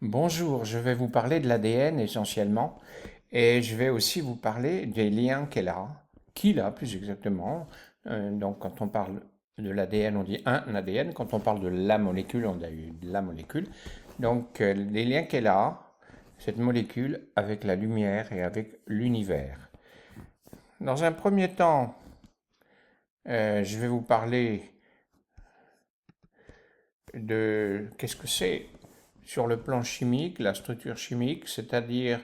Bonjour, je vais vous parler de l'ADN essentiellement et je vais aussi vous parler des liens qu'il a plus exactement. Donc quand on parle de l'ADN, on dit un ADN, quand on parle de la molécule, on a eu la molécule. Donc les liens qu'elle a, cette molécule, avec la lumière et avec l'univers. Dans un premier temps, je vais vous parler de qu'est-ce que c'est sur le plan chimique, la structure chimique, c'est-à-dire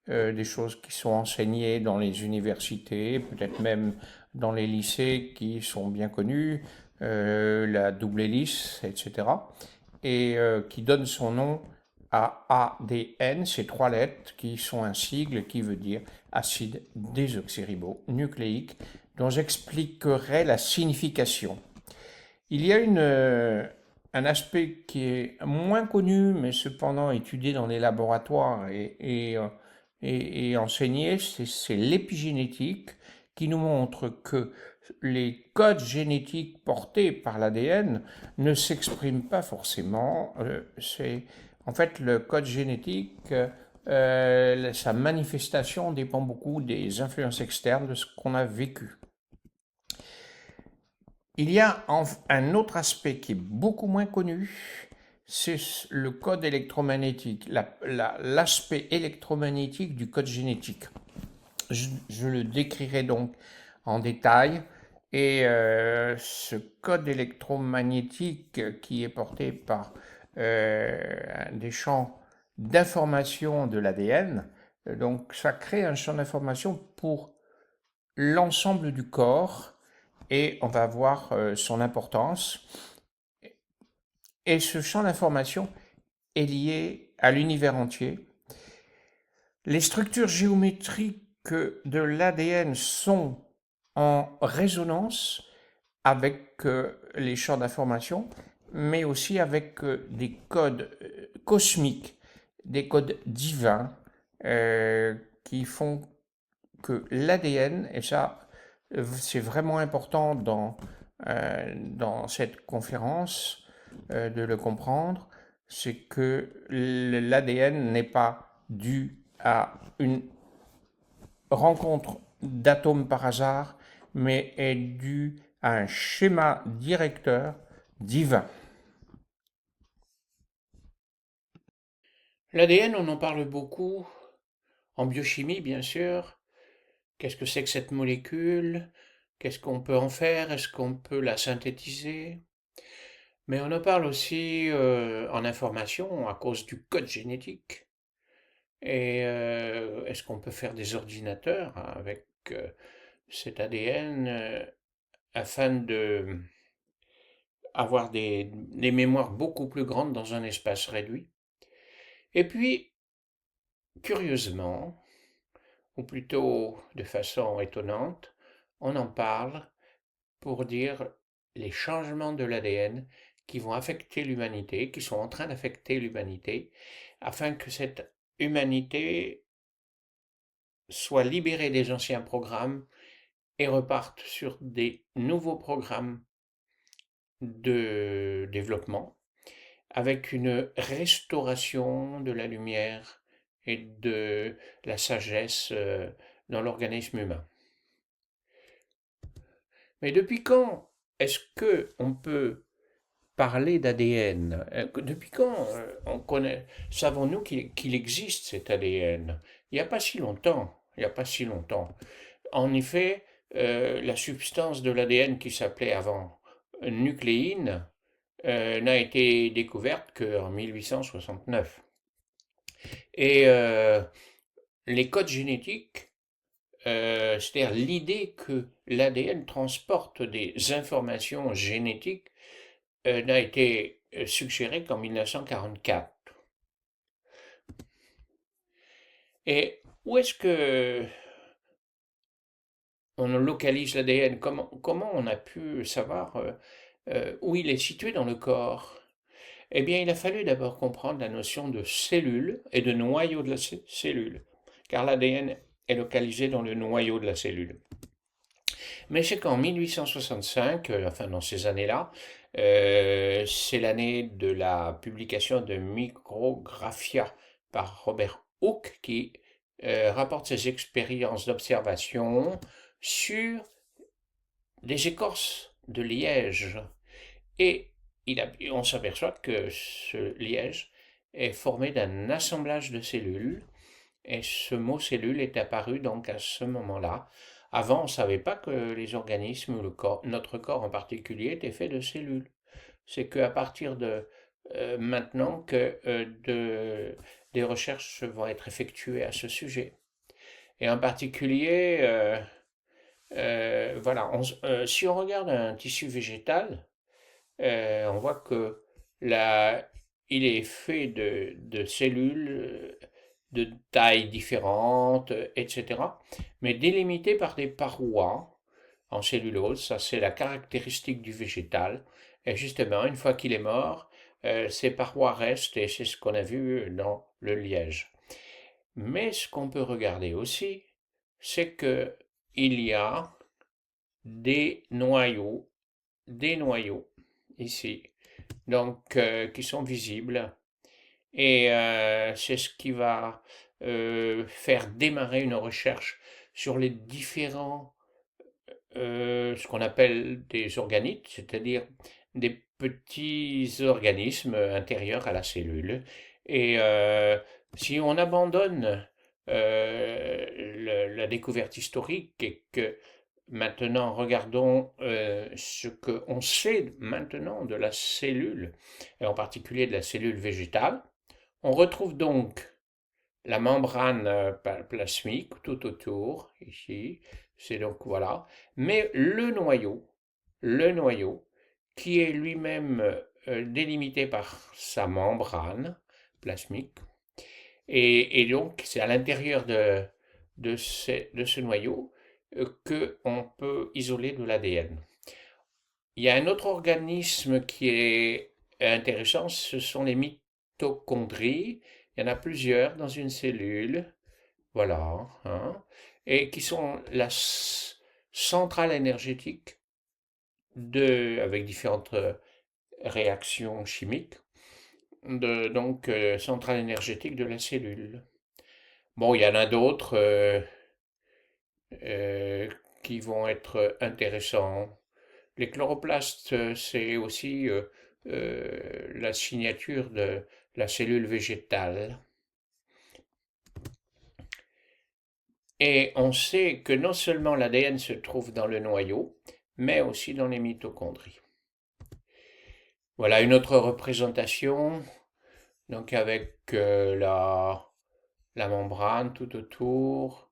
des choses qui sont enseignées dans les universités, peut-être même dans les lycées qui sont bien connus, la double hélice, etc., et qui donne son nom à ADN, ces trois lettres qui sont un sigle qui veut dire acide désoxyribonucléique, dont j'expliquerai la signification. Il y a un aspect qui est moins connu, mais cependant étudié dans les laboratoires et enseigné, c'est l'épigénétique qui nous montre que les codes génétiques portés par l'ADN ne s'expriment pas forcément. En fait, le code génétique, sa manifestation dépend beaucoup des influences externes de ce qu'on a vécu. Il y a un autre aspect qui est beaucoup moins connu, c'est le code électromagnétique, l'aspect électromagnétique du code génétique. Je le décrirai donc en détail. Et ce code électromagnétique qui est porté par des champs d'information de l'ADN, donc ça crée un champ d'information pour l'ensemble du corps et on va voir son importance. Et ce champ d'information est lié à l'univers entier. Les structures géométriques de l'ADN sont en résonance avec les champs d'information, mais aussi avec des codes cosmiques, des codes divins qui font que l'ADN, et ça c'est vraiment important dans cette conférence de le comprendre, c'est que l'ADN n'est pas dû à une rencontre d'atomes par hasard, mais est dû à un schéma directeur divin. L'ADN, on en parle beaucoup, en biochimie bien sûr. Qu'est-ce que c'est que cette molécule? Qu'est-ce qu'on peut en faire? Est-ce qu'on peut la synthétiser? Mais on en parle aussi en information à cause du code génétique. Et est-ce qu'on peut faire des ordinateurs avec cet ADN afin de avoir des mémoires beaucoup plus grandes dans un espace réduit? Et puis, curieusement, ou plutôt de façon étonnante, on en parle pour dire les changements de l'ADN qui vont affecter l'humanité, qui sont en train d'affecter l'humanité, afin que cette humanité soit libérée des anciens programmes et reparte sur des nouveaux programmes de développement, avec une restauration de la lumière et de la sagesse dans l'organisme humain. Mais depuis quand est-ce que on peut parler d'ADN? Depuis quand savons-nous qu'il existe cet ADN? Il n'y a pas si longtemps. Il n'y a pas si longtemps. En effet, la substance de l'ADN qui s'appelait avant nucléine n'a été découverte qu'en 1869. Et les codes génétiques, c'est-à-dire l'idée que l'ADN transporte des informations génétiques, n'a été suggérée qu'en 1944. Et où est-ce que on localise l'ADN? Comment on a pu savoir où il est situé dans le corps? Eh bien, il a fallu d'abord comprendre la notion de cellule et de noyau de la cellule, car l'ADN est localisé dans le noyau de la cellule. Mais c'est qu'en 1865, enfin dans ces années-là, C'est l'année de la publication de Micrographia par Robert Hooke qui rapporte ses expériences d'observation sur des écorces de liège. Et on s'aperçoit que ce liège est formé d'un assemblage de cellules. Et ce mot cellule est apparu donc à ce moment-là. Avant, on ne savait pas que les organismes, notre corps en particulier, était fait de cellules. C'est qu'à partir de maintenant que des recherches vont être effectuées à ce sujet. Et en particulier, voilà, si on regarde un tissu végétal, on voit que il est fait de cellules de tailles différentes, etc., mais délimitées par des parois en cellulose. Ça, c'est la caractéristique du végétal. Et justement, une fois qu'il est mort, ces parois restent, et c'est ce qu'on a vu dans le liège. Mais ce qu'on peut regarder aussi, c'est que il y a des noyaux ici, donc qui sont visibles. Et c'est ce qui va faire démarrer une recherche sur les différents, ce qu'on appelle des organites, c'est-à-dire des petits organismes intérieurs à la cellule. Et si on abandonne la découverte historique et que maintenant regardons ce qu'on sait maintenant de la cellule, et en particulier de la cellule végétale, on retrouve donc la membrane plasmique tout autour, ici, c'est donc voilà, mais le noyau, qui est lui-même délimité par sa membrane plasmique, et donc c'est à l'intérieur de ce noyau qu'on peut isoler de l'ADN. Il y a un autre organisme qui est intéressant, ce sont les mitochondries. Il y en a plusieurs dans une cellule, voilà, hein, et qui sont la centrale énergétique avec différentes réactions chimiques, donc centrale énergétique de la cellule. Bon, il y en a d'autres qui vont être intéressants. Les chloroplastes, c'est aussi la signature de la cellule végétale. Et on sait que non seulement l'ADN se trouve dans le noyau, mais aussi dans les mitochondries. Voilà une autre représentation, donc avec la membrane tout autour,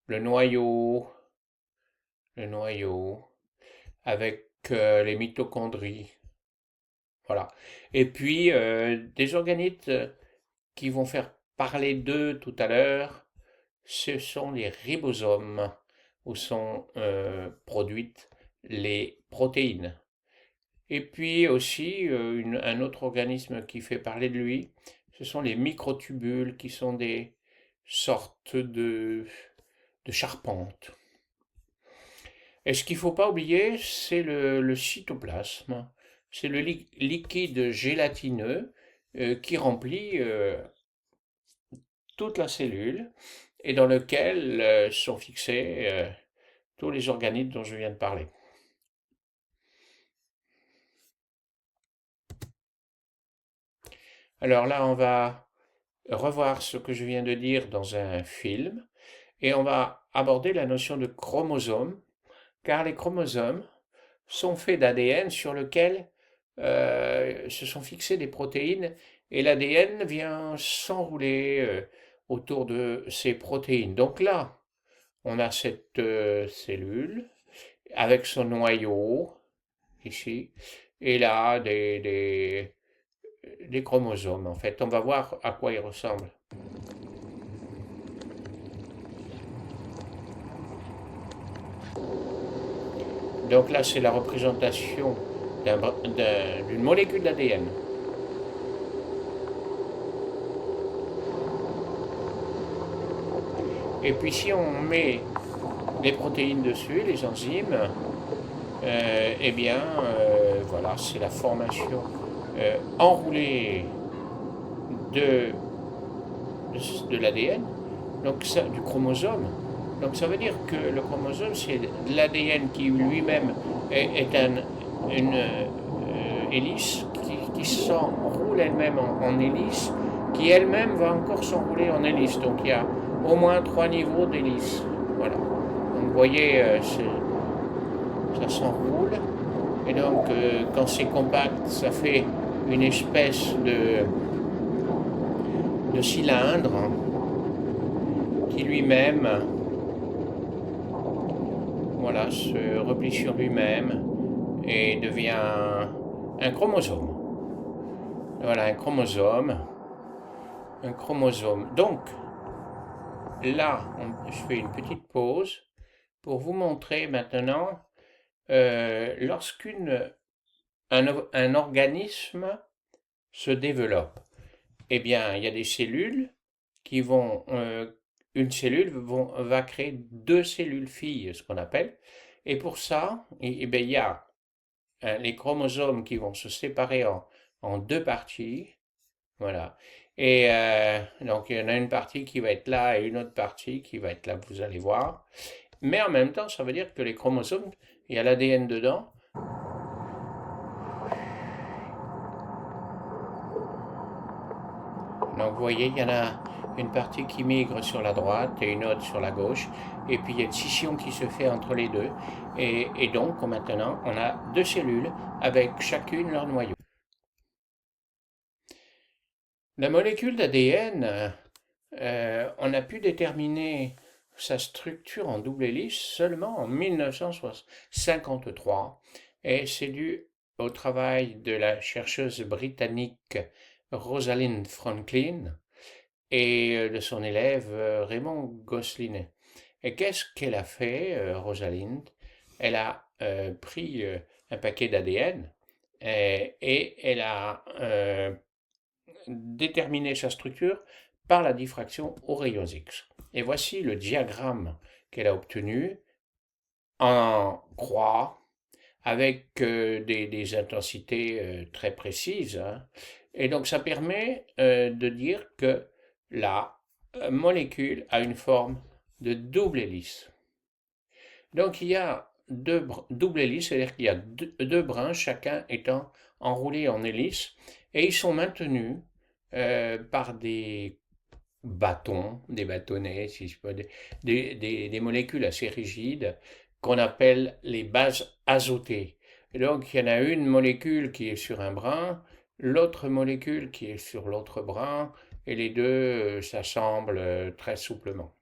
le noyau, avec les mitochondries. Voilà. Et puis, des organites qui vont faire parler d'eux tout à l'heure, ce sont les ribosomes, où sont produites les protéines. Et puis aussi, un autre organisme qui fait parler de lui, ce sont les microtubules, qui sont des sortes de charpentes. Et ce qu'il ne faut pas oublier, c'est le cytoplasme. C'est le liquide gélatineux qui remplit toute la cellule et dans lequel sont fixés tous les organites dont je viens de parler. Alors là, on va revoir ce que je viens de dire dans un film et on va aborder la notion de chromosome, car les chromosomes sont faits d'ADN sur lequel se sont fixées des protéines et l'ADN vient s'enrouler autour de ces protéines. Donc là, on a cette cellule avec son noyau, ici, et là, des chromosomes, en fait. On va voir à quoi ils ressemblent. Donc là, c'est la représentation d'une molécule d'ADN. Et puis si on met les protéines dessus, les enzymes, eh bien, voilà, c'est la formation enroulée de, de l'ADN, donc ça, du chromosome. Donc ça veut dire que le chromosome, c'est l'ADN qui lui-même est une hélice qui s'enroule elle-même en hélice, qui elle-même va encore s'enrouler en hélice. Donc il y a au moins 3 niveaux d'hélice. Voilà. Donc vous voyez, ça s'enroule. Et donc quand c'est compact, ça fait une espèce de cylindre qui lui-même, voilà, se replie sur lui-même et devient un chromosome. Voilà, un chromosome. Un chromosome. Donc, là, je fais une petite pause pour vous montrer maintenant lorsqu'un organisme se développe. Eh bien, il y a des cellules qui vont... une cellule va créer 2 cellules filles, ce qu'on appelle. Et pour ça, eh bien, il y a les chromosomes qui vont se séparer en 2 parties. Voilà. Et donc, il y en a une partie qui va être là et une autre partie qui va être là, vous allez voir. Mais en même temps, ça veut dire que les chromosomes, il y a l'ADN dedans. Donc, vous voyez, il y en a une partie qui migre sur la droite et une autre sur la gauche. Et puis, il y a une scission qui se fait entre les deux. Et donc, maintenant, on a 2 cellules avec chacune leur noyau. La molécule d'ADN, on a pu déterminer sa structure en double hélice seulement en 1953, et c'est dû au travail de la chercheuse britannique Rosalind Franklin et de son élève Raymond Gosling. Et qu'est-ce qu'elle a fait, Rosalind? Elle a pris un paquet d'ADN et elle a déterminé sa structure par la diffraction aux rayons X. Et voici le diagramme qu'elle a obtenu en croix avec des intensités très précises. Hein. Et donc ça permet de dire que la molécule a une forme de double hélice. Donc il y a double hélice, c'est-à-dire qu'il y a deux brins, chacun étant enroulé en hélice, et ils sont maintenus par des bâtons, des bâtonnets, si je peux dire, des molécules assez rigides qu'on appelle les bases azotées. Et donc il y en a une molécule qui est sur un brin, l'autre molécule qui est sur l'autre brin, et les deux s'assemblent très souplement.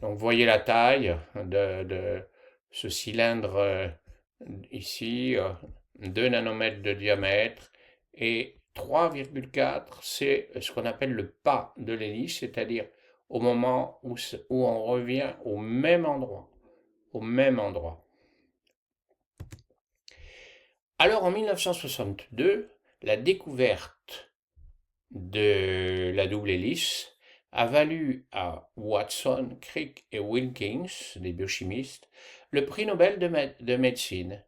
Donc vous voyez la taille de ce cylindre ici, 2 nanomètres de diamètre, et 3,4, c'est ce qu'on appelle le pas de l'hélice, c'est-à-dire au moment où on revient au même endroit. Au même endroit. Alors en 1962, la découverte de la double hélice a valu à Watson, Crick et Wilkins, des biochimistes, le prix Nobel de médecine.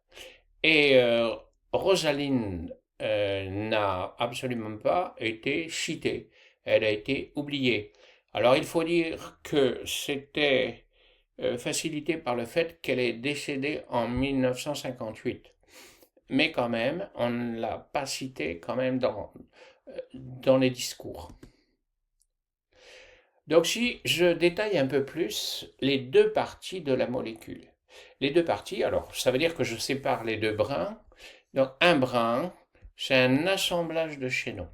Et Rosalind n'a absolument pas été citée, elle a été oubliée. Alors il faut dire que c'était facilité par le fait qu'elle est décédée en 1958. Mais quand même, on ne l'a pas citée quand même dans les discours. Donc si je détaille un peu plus les 2 parties de la molécule. Les 2 parties, alors ça veut dire que je sépare les 2 brins. Donc un brin, c'est un assemblage de chaînons.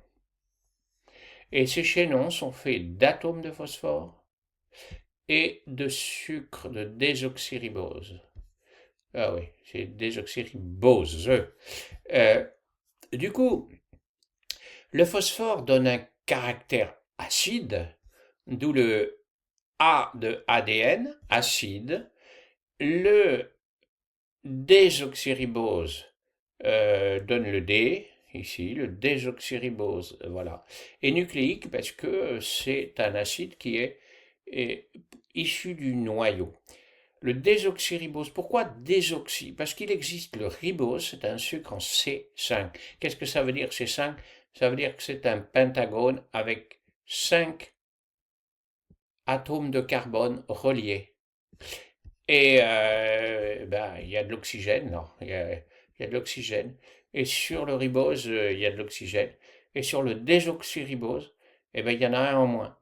Et ces chaînons sont faits d'atomes de phosphore et de sucre de désoxyribose. Ah oui, c'est désoxyribose. Du coup, le phosphore donne un caractère acide, d'où le A de ADN, acide. Le désoxyribose donne le D, ici, le désoxyribose, voilà. Et nucléique parce que c'est un acide qui est issu du noyau. le désoxyribose. Pourquoi désoxy? Parce qu'il existe le ribose, c'est un sucre en C5. Qu'est-ce que ça veut dire C5? Ça veut dire que c'est un pentagone avec 5 atomes de carbone reliés. Et ben, il y a de l'oxygène, non, il y a de l'oxygène. Et sur le ribose, il y a de l'oxygène. Et sur le désoxyribose, eh ben, il y en a un en moins.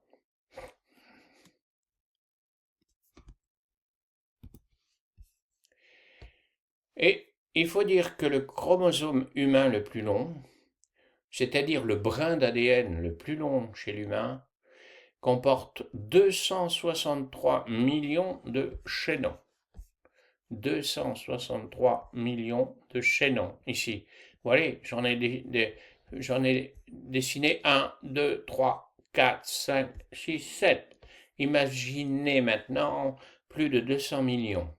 Et il faut dire que le chromosome humain le plus long, c'est-à-dire le brin d'ADN le plus long chez l'humain, comporte 263 millions de chaînons. 263 millions de chaînons ici. Vous voyez, j'en ai dessiné 1, 2, 3, 4, 5, 6, 7. Imaginez maintenant plus de 200 millions.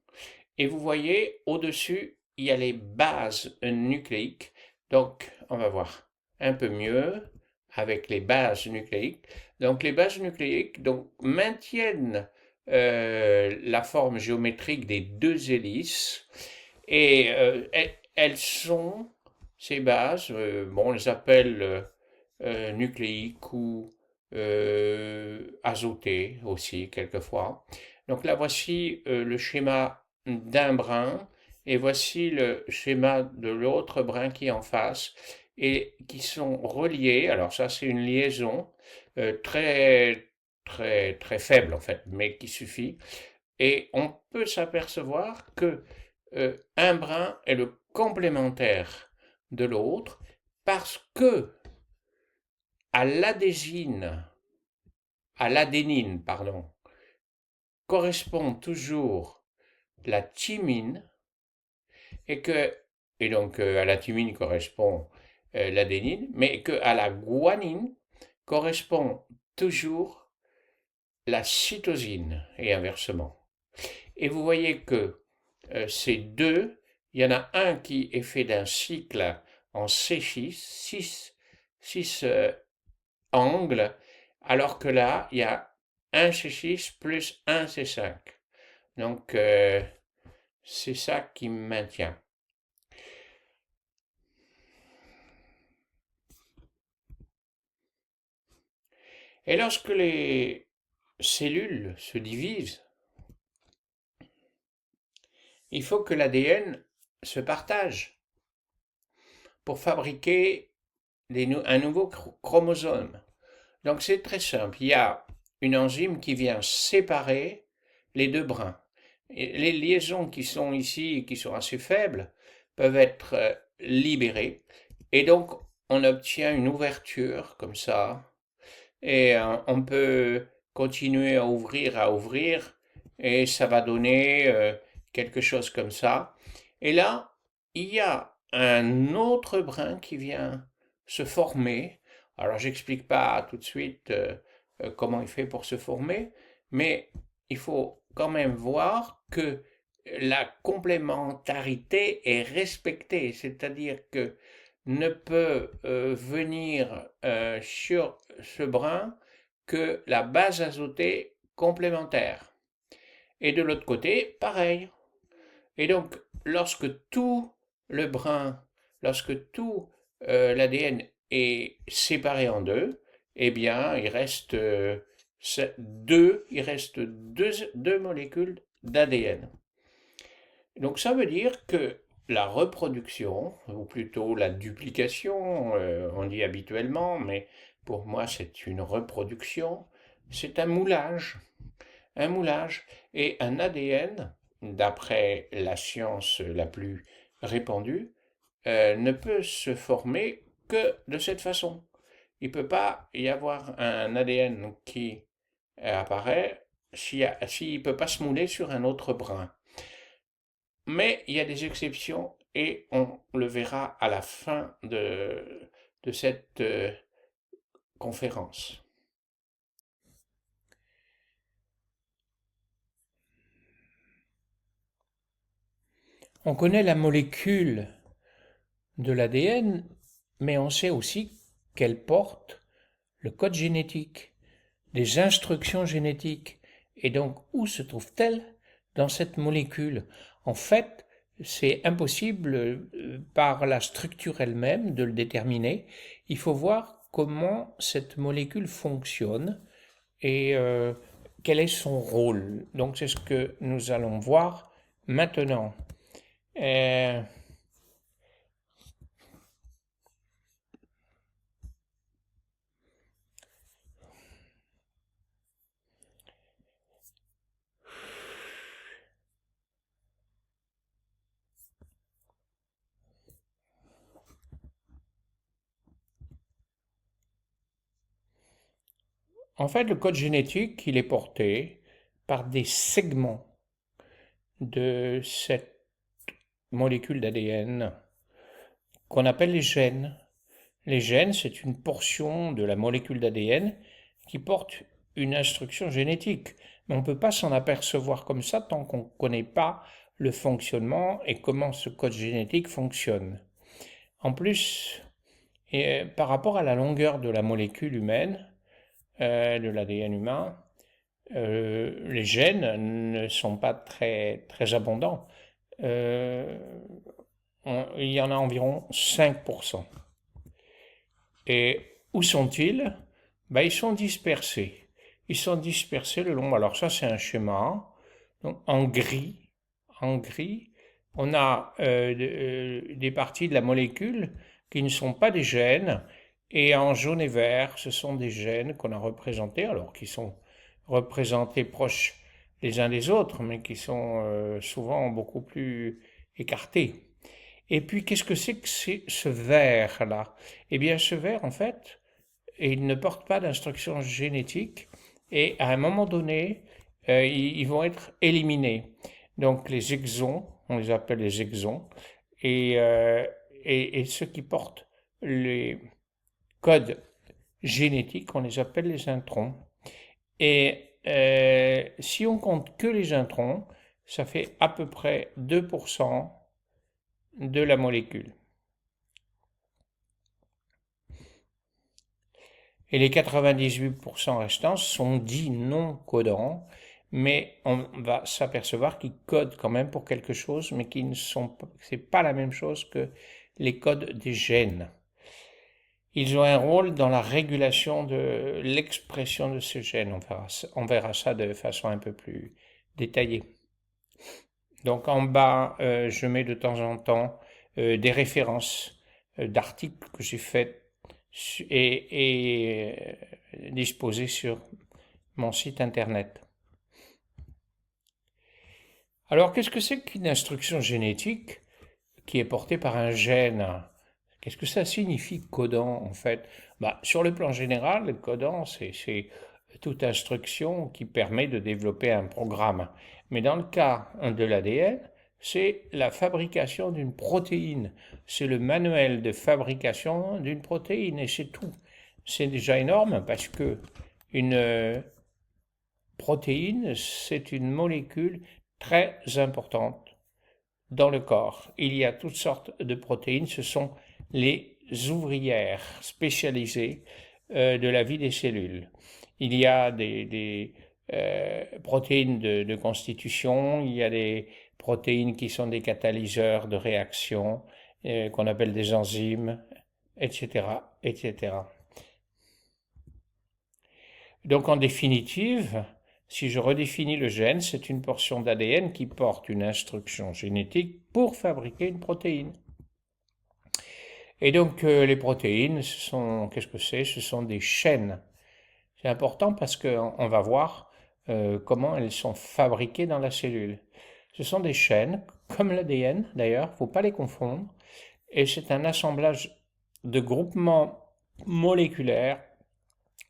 Et vous voyez, au-dessus, il y a les bases nucléiques. Donc, on va voir un peu mieux avec les bases nucléiques. Donc, les bases nucléiques donc, maintiennent la forme géométrique des deux hélices. Et elles sont, ces bases, bon, on les appelle nucléiques ou azotées aussi, quelquefois. Donc là, voici le schéma d'un brin et voici le schéma de l'autre brin qui est en face et qui sont reliés. Alors ça, c'est une liaison très très faible en fait, mais qui suffit. Et on peut s'apercevoir que un brin est le complémentaire de l'autre parce que à l'adésine, à l'adénine, pardon, correspond toujours la thymine et donc à la thymine correspond l'adénine, mais que à la guanine correspond toujours la cytosine et inversement. Et vous voyez que ces deux, il y en a un qui est fait d'un cycle en C6, 6 angles, alors que là, il y a un C6 plus un C5. Donc, c'est ça qui me maintient. Et lorsque les cellules se divisent, il faut que l'ADN se partage pour fabriquer un nouveau chromosome. Donc c'est très simple, il y a une enzyme qui vient séparer les deux brins. Et les liaisons qui sont ici, qui sont assez faibles, peuvent être libérées. Et donc on obtient une ouverture comme ça. Et on peut continuer à ouvrir, et ça va donner quelque chose comme ça. Et là, il y a un autre brin qui vient se former. Alors, j'explique pas tout de suite comment il fait pour se former, mais il faut quand même voir que la complémentarité est respectée, c'est-à-dire que ne peut venir sur ce brin que la base azotée complémentaire. Et de l'autre côté, pareil. Et donc, lorsque tout le brin, lorsque tout l'ADN est séparé en deux, eh bien, il reste deux molécules d'ADN. Donc, ça veut dire que la reproduction, ou plutôt la duplication, on dit habituellement, mais pour moi c'est une reproduction, c'est un moulage. Un moulage et un ADN, d'après la science la plus répandue, ne peut se former que de cette façon. Il ne peut pas y avoir un ADN qui apparaît s'il ne peut pas se mouler sur un autre brin. Mais il y a des exceptions et on le verra à la fin de cette conférence. On connaît la molécule de l'ADN, mais on sait aussi qu'elle porte le code génétique, des instructions génétiques. Et donc, où se trouve-t-elle dans cette molécule. En fait, c'est impossible par la structure elle-même de le déterminer. Il faut voir comment cette molécule fonctionne et quel est son rôle. Donc c'est ce que nous allons voir maintenant. Euh, En fait, le code génétique, il est porté par des segments de cette molécule d'ADN qu'on appelle les gènes. Les gènes, c'est une portion de la molécule d'ADN qui porte une instruction génétique. Mais on ne peut pas s'en apercevoir comme ça tant qu'on ne connaît pas le fonctionnement et comment ce code génétique fonctionne. En plus, par rapport à la longueur de la molécule humaine, de l'ADN humain, les gènes ne sont pas très, très abondants. Euh, il y en a environ 5%. Et où sont-ils? Ben, ils sont dispersés. Ils sont dispersés le long. Alors ça, c'est un schéma. Donc, en gris, on a des parties de la molécule qui ne sont pas des gènes. Et en jaune et vert, ce sont des gènes qu'on a représentés, alors qui sont représentés proches les uns des autres, mais qui sont souvent beaucoup plus écartés. Et puis, qu'est-ce que c'est ce vert-là? Eh bien, ce vert, en fait, il ne porte pas d'instruction génétique et à un moment donné, ils vont être éliminés. Donc, les exons, on les appelle les exons, et, euh, et ceux qui portent les codes génétiques, on les appelle les introns. Et si on compte que les introns, ça fait à peu près 2% de la molécule. Et les 98% restants sont dits non codants, mais on va s'apercevoir qu'ils codent quand même pour quelque chose, mais qui ne sont c'est pas la même chose que les codes des gènes. Ils ont un rôle dans la régulation de l'expression de ces gènes. On verra ça de façon un peu plus détaillée. Donc en bas, je mets de temps en temps des références d'articles que j'ai faits et disposés sur mon site internet. Alors qu'est-ce que c'est qu'une instruction génétique qui est portée par un gène? Qu'est-ce que ça signifie codant en fait? Sur le plan général, le codant, c'est toute instruction qui permet de développer un programme. Mais dans le cas de l'ADN, c'est la fabrication d'une protéine. C'est le manuel de fabrication d'une protéine et c'est tout. C'est déjà énorme parce que une protéine, c'est une molécule très importante dans le corps. Il y a toutes sortes de protéines, ce sont les ouvrières spécialisées de la vie des cellules. Il y a des protéines de constitution, il y a des protéines qui sont des catalyseurs de réaction, qu'on appelle des enzymes, etc., etc. Donc en définitive, si je redéfinis le gène, c'est une portion d'ADN qui porte une instruction génétique pour fabriquer une protéine. Et donc les protéines, qu'est-ce que c'est? Ce sont des chaînes. C'est important parce qu'on va voir comment elles sont fabriquées dans la cellule. Ce sont des chaînes, comme l'ADN d'ailleurs, il ne faut pas les confondre. Et c'est un assemblage de groupements moléculaires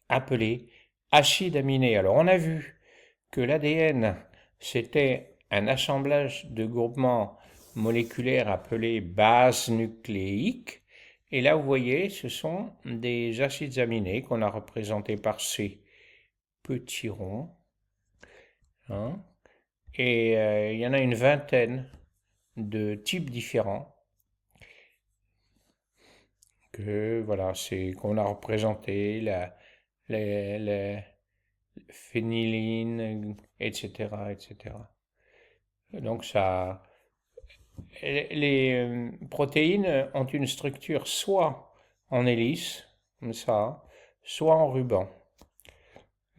appelés acides aminés. Alors on a vu que l'ADN, c'était un assemblage de groupements moléculaires appelés bases nucléiques. Et là, vous voyez, ce sont des acides aminés qu'on a représentés par ces petits ronds. Hein. Et il y en a une vingtaine de types différents qu'on a représentés, la phényline, etc., etc. Donc les protéines ont une structure soit en hélice, comme ça, soit en ruban.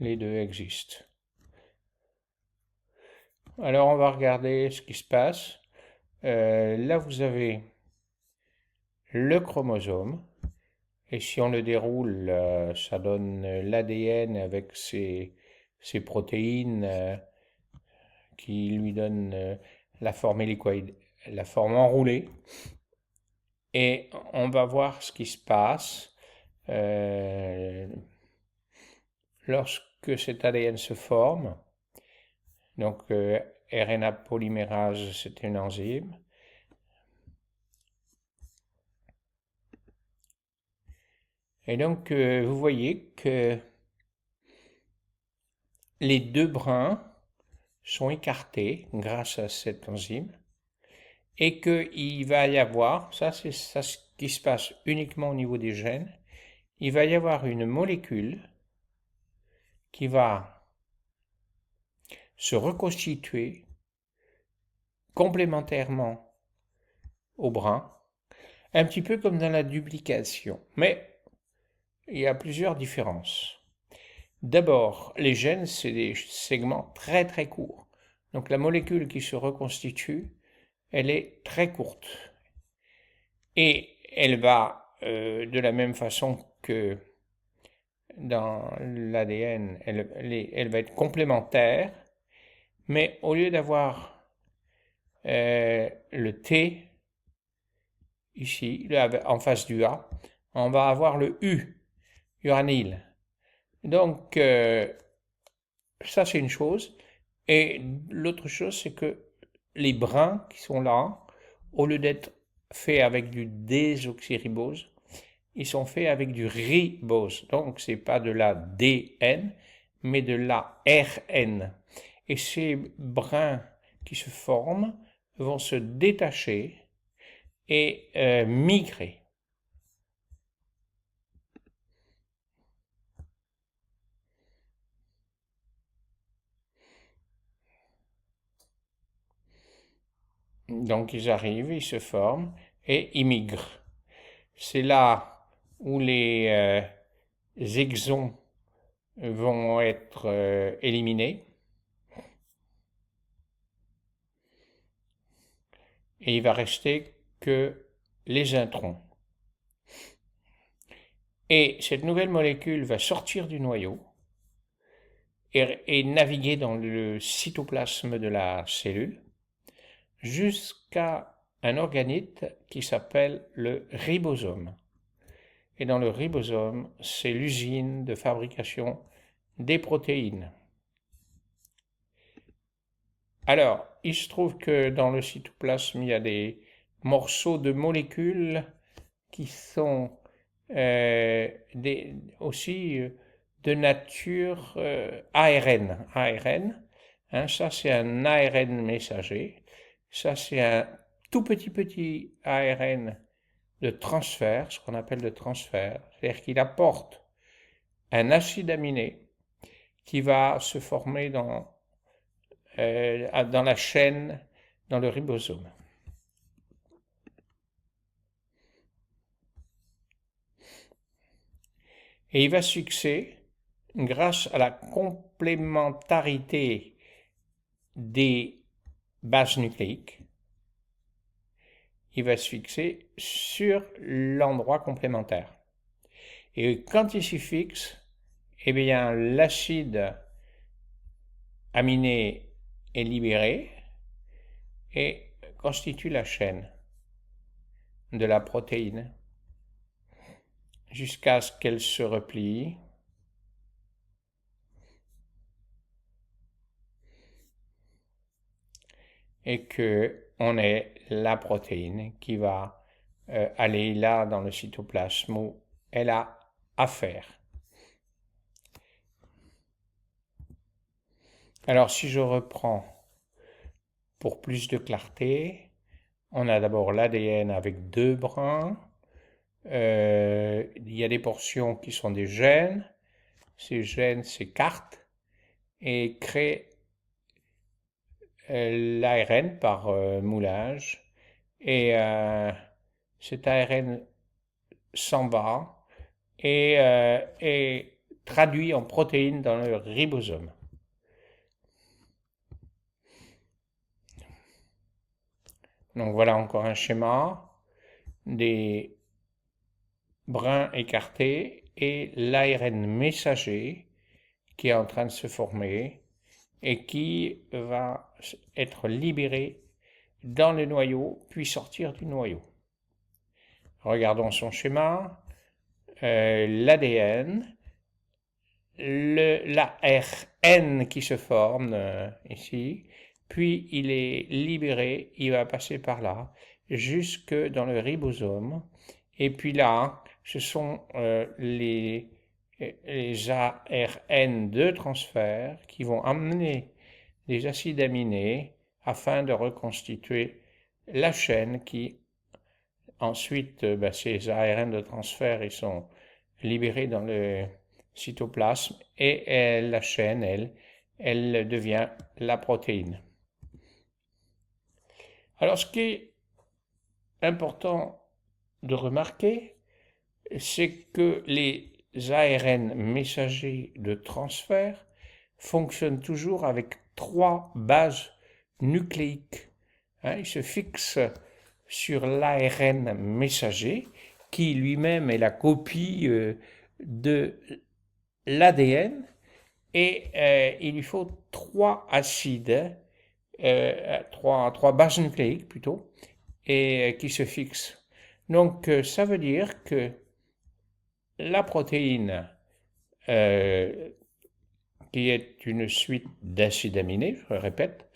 Les deux existent. Alors on va regarder ce qui se passe. Là vous avez le chromosome. Et si on le déroule, ça donne l'ADN avec ses protéines qui lui donnent la forme hélicoïde, la forme enroulée. Et on va voir ce qui se passe lorsque cet ADN se forme. Donc RNA polymérase, c'est une enzyme. Et donc vous voyez que les deux brins sont écartés grâce à cette enzyme et qu'il va y avoir, ça c'est ça ce qui se passe uniquement au niveau des gènes, il va y avoir une molécule qui va se reconstituer complémentairement au brin, un petit peu comme dans la duplication, mais il y a plusieurs différences. D'abord, les gènes, c'est des segments très très courts. Donc la molécule qui se reconstitue, elle est très courte. Et elle va, de la même façon que dans l'ADN, elle va être complémentaire, mais au lieu d'avoir le T, ici, en face du A, on va avoir le U, uranyle. Donc, ça c'est une chose. Et l'autre chose, c'est que les brins qui sont là, au lieu d'être faits avec du désoxyribose, ils sont faits avec du ribose. Donc, ce n'est pas de la DN, mais de la RN. Et ces brins qui se forment vont se détacher et migrer. Donc, ils arrivent, ils se forment et ils migrent. C'est là où les exons vont être éliminés. Et il va rester que les introns. Et cette nouvelle molécule va sortir du noyau et naviguer dans le cytoplasme de la cellule jusqu'à un organite qui s'appelle le ribosome. Et dans le ribosome, c'est l'usine de fabrication des protéines. Alors, il se trouve que dans le cytoplasme, il y a des morceaux de molécules qui sont aussi de nature ARN. ARN, hein, ça c'est un ARN messager. Ça c'est un tout petit ARN de transfert, ce qu'on appelle de transfert. C'est-à-dire qu'il apporte un acide aminé qui va se former dans la chaîne, dans le ribosome. Et il va se fixer, grâce à la complémentarité des bases nucléiques, il va se fixer sur l'endroit complémentaire. Et quand il s'y fixe, eh bien, l'acide aminé est libéré et constitue la chaîne de la protéine jusqu'à ce qu'elle se replie et qu'on ait la protéine qui va aller là dans le cytoplasme où elle a à faire. Alors si je reprends pour plus de clarté, on a d'abord l'ADN avec deux brins. Il y a des portions qui sont des gènes. Ces gènes s'écartent et créent l'ARN par moulage et cet ARN s'en va et est traduit en protéines dans le ribosome. Donc voilà encore un schéma des brins écartés et l'ARN messager qui est en train de se former et qui va être libéré dans le noyau puis sortir du noyau. Regardons son schéma. L'ADN, l'ARN qui se forme ici, puis il est libéré, il va passer par là, jusque dans le ribosome, et puis là, ce sont les ARN de transfert qui vont amener des acides aminés afin de reconstituer la chaîne qui, ensuite, ces ARN de transfert, ils sont libérés dans le cytoplasme et la chaîne, elle devient la protéine. Alors, ce qui est important de remarquer, c'est que les ARN messagers de transfert fonctionnent toujours avec 3 bases nucléiques. Ils se fixent sur l'ARN messager qui lui-même est la copie de l'ADN et il lui faut 3 acides, 3 bases nucléiques plutôt, et qui se fixent. Donc ça veut dire que la protéine qui est une suite d'acides aminés, je le répète,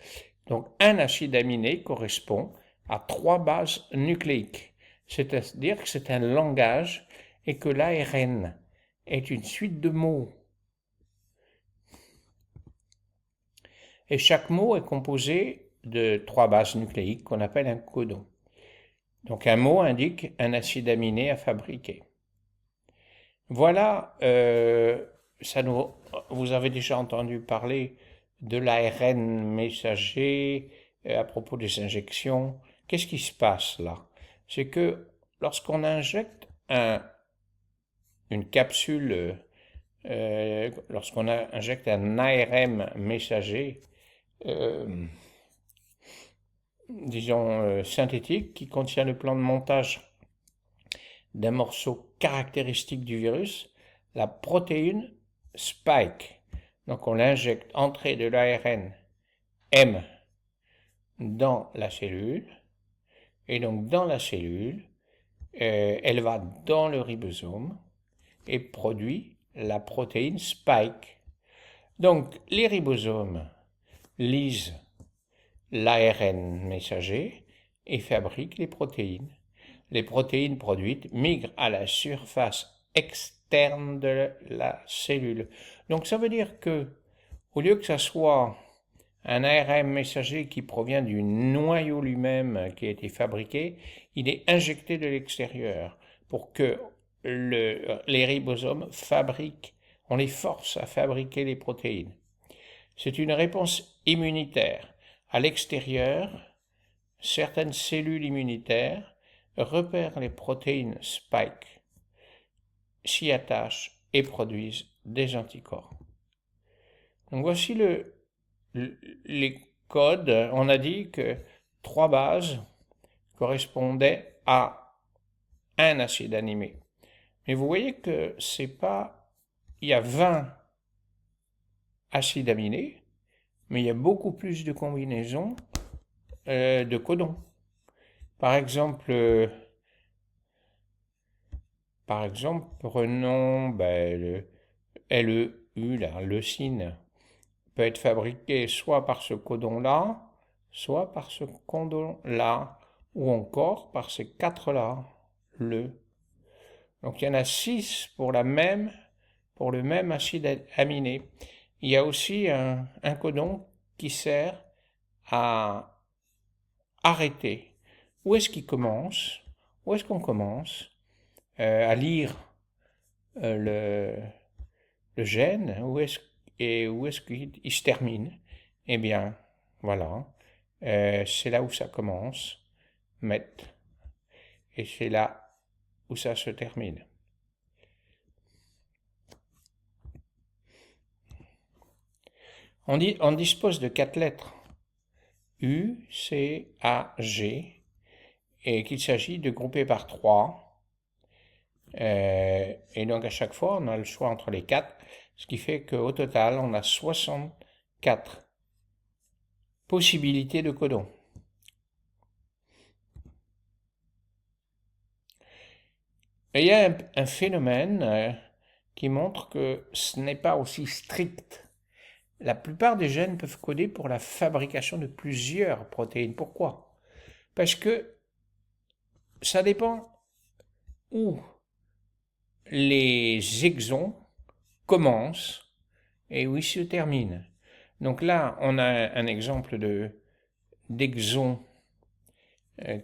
donc un acide aminé correspond à 3 bases nucléiques. C'est-à-dire que c'est un langage et que l'ARN est une suite de mots. Et chaque mot est composé de 3 bases nucléiques qu'on appelle un codon. Donc un mot indique un acide aminé à fabriquer. Voilà, vous avez déjà entendu parler de l'ARN messager à propos des injections. Qu'est-ce qui se passe là? C'est que lorsqu'on injecte une capsule, lorsqu'on injecte un ARN messager, disons synthétique, qui contient le plan de montage d'un morceau caractéristique du virus, la protéine spike. Donc on l'injecte, entrée de l'ARN M dans la cellule, et donc dans la cellule, elle va dans le ribosome et produit la protéine spike. Donc les ribosomes lisent l'ARN messager et fabriquent les protéines. Les protéines produites migrent à la surface externe de la cellule. Donc ça veut dire que, au lieu que ça soit un ARN messager qui provient du noyau lui-même qui a été fabriqué, il est injecté de l'extérieur pour que les ribosomes fabriquent, on les force à fabriquer les protéines. C'est une réponse immunitaire. À l'extérieur, certaines cellules immunitaires repèrent les protéines spike, s'y attachent et produisent des anticorps. Donc voici les codes. On a dit que 3 bases correspondaient à un acide aminé. Mais vous voyez que c'est pas... Il y a 20 acides aminés, mais il y a beaucoup plus de combinaisons de codons. Par exemple, prenons le LEU, la leucine, peut être fabriqué soit par ce codon-là, soit par ce codon-là, ou encore par ces 4-là, le. Donc il y en a 6 pour le même acide aminé. Il y a aussi un codon qui sert à arrêter. Où est-ce qu'il commence? Où est-ce qu'on commence à lire le gène? Où est-ce qu'il se termine? Eh bien, voilà. c'est là où ça commence, met, et c'est là où ça se termine. On dispose de 4 lettres, U, C, A, G, et qu'il s'agit de grouper par 3. Et donc à chaque fois, on a le choix entre les 4, ce qui fait qu'au total, on a 64 possibilités de codons. Et il y a un phénomène qui montre que ce n'est pas aussi strict. La plupart des gènes peuvent coder pour la fabrication de plusieurs protéines. Pourquoi? Parce que ça dépend où les exons commencent et où ils se terminent. Donc là, on a un exemple d'exon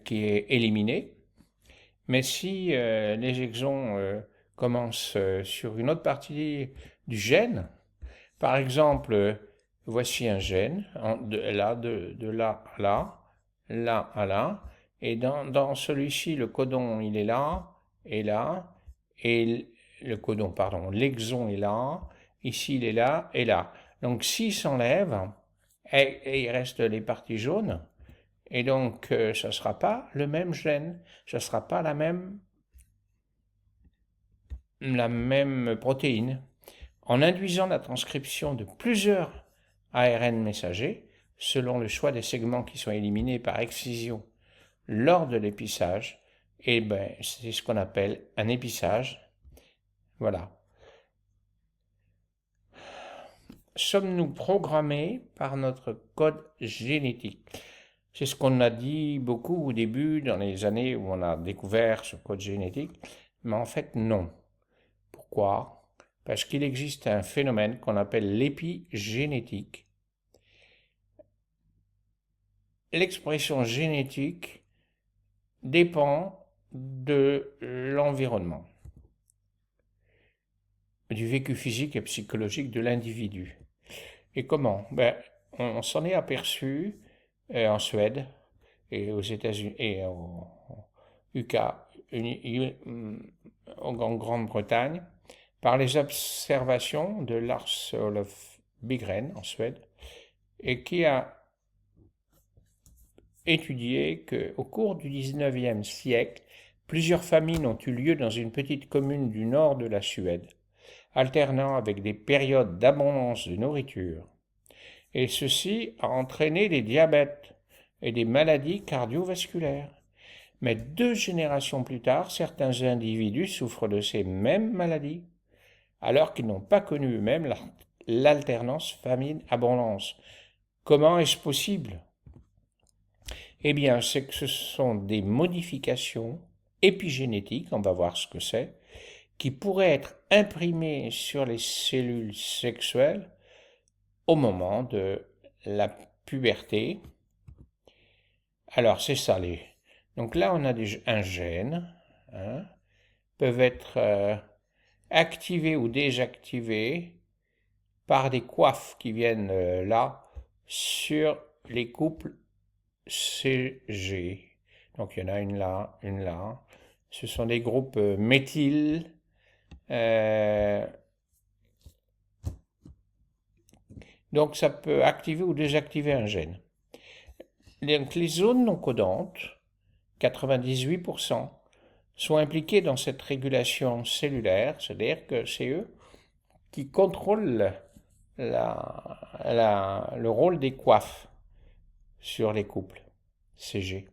qui est éliminé. Mais si les exons commencent sur une autre partie du gène, par exemple, voici un gène, de là à là, là à là, et dans celui-ci, le codon, il est là, et le codon, pardon, l'exon est là, ici il est là, et là. Donc s'il s'enlève, et il reste les parties jaunes, et donc ça ne sera pas le même gène, ça ne sera pas la même protéine. En induisant la transcription de plusieurs ARN messagers, selon le choix des segments qui sont éliminés par excision lors de l'épissage, et c'est ce qu'on appelle un épissage. Voilà. Sommes-nous programmés par notre code génétique? C'est ce qu'on a dit beaucoup au début, dans les années où on a découvert ce code génétique, mais en fait non. Pourquoi? Parce qu'il existe un phénomène qu'on appelle l'épigénétique. L'expression génétique dépend de l'environnement, du vécu physique et psychologique de l'individu. Et comment? On s'en est aperçu en Suède et aux États-Unis et au UK, en Grande-Bretagne, par les observations de Lars Olof Bigren en Suède, et qui a étudié qu'au cours du XIXe siècle, plusieurs famines ont eu lieu dans une petite commune du nord de la Suède, alternant avec des périodes d'abondance de nourriture. Et ceci a entraîné des diabètes et des maladies cardiovasculaires. Mais 2 générations plus tard, certains individus souffrent de ces mêmes maladies, alors qu'ils n'ont pas connu eux-mêmes l'alternance famine-abondance. Comment est-ce possible? Eh bien, c'est que ce sont des modifications épigénétiques, on va voir ce que c'est, qui pourraient être imprimées sur les cellules sexuelles au moment de la puberté. Alors, c'est ça. Donc là, on a un gène, hein, peuvent être activés ou désactivés par des coiffes qui viennent là sur les couples CG. Donc il y en a une là, une là. Ce sont des groupes méthyl. Donc ça peut activer ou désactiver un gène. Donc les zones non codantes, 98%, sont impliquées dans cette régulation cellulaire, c'est-à-dire que c'est eux qui contrôlent le rôle des coiffes sur les couples CG.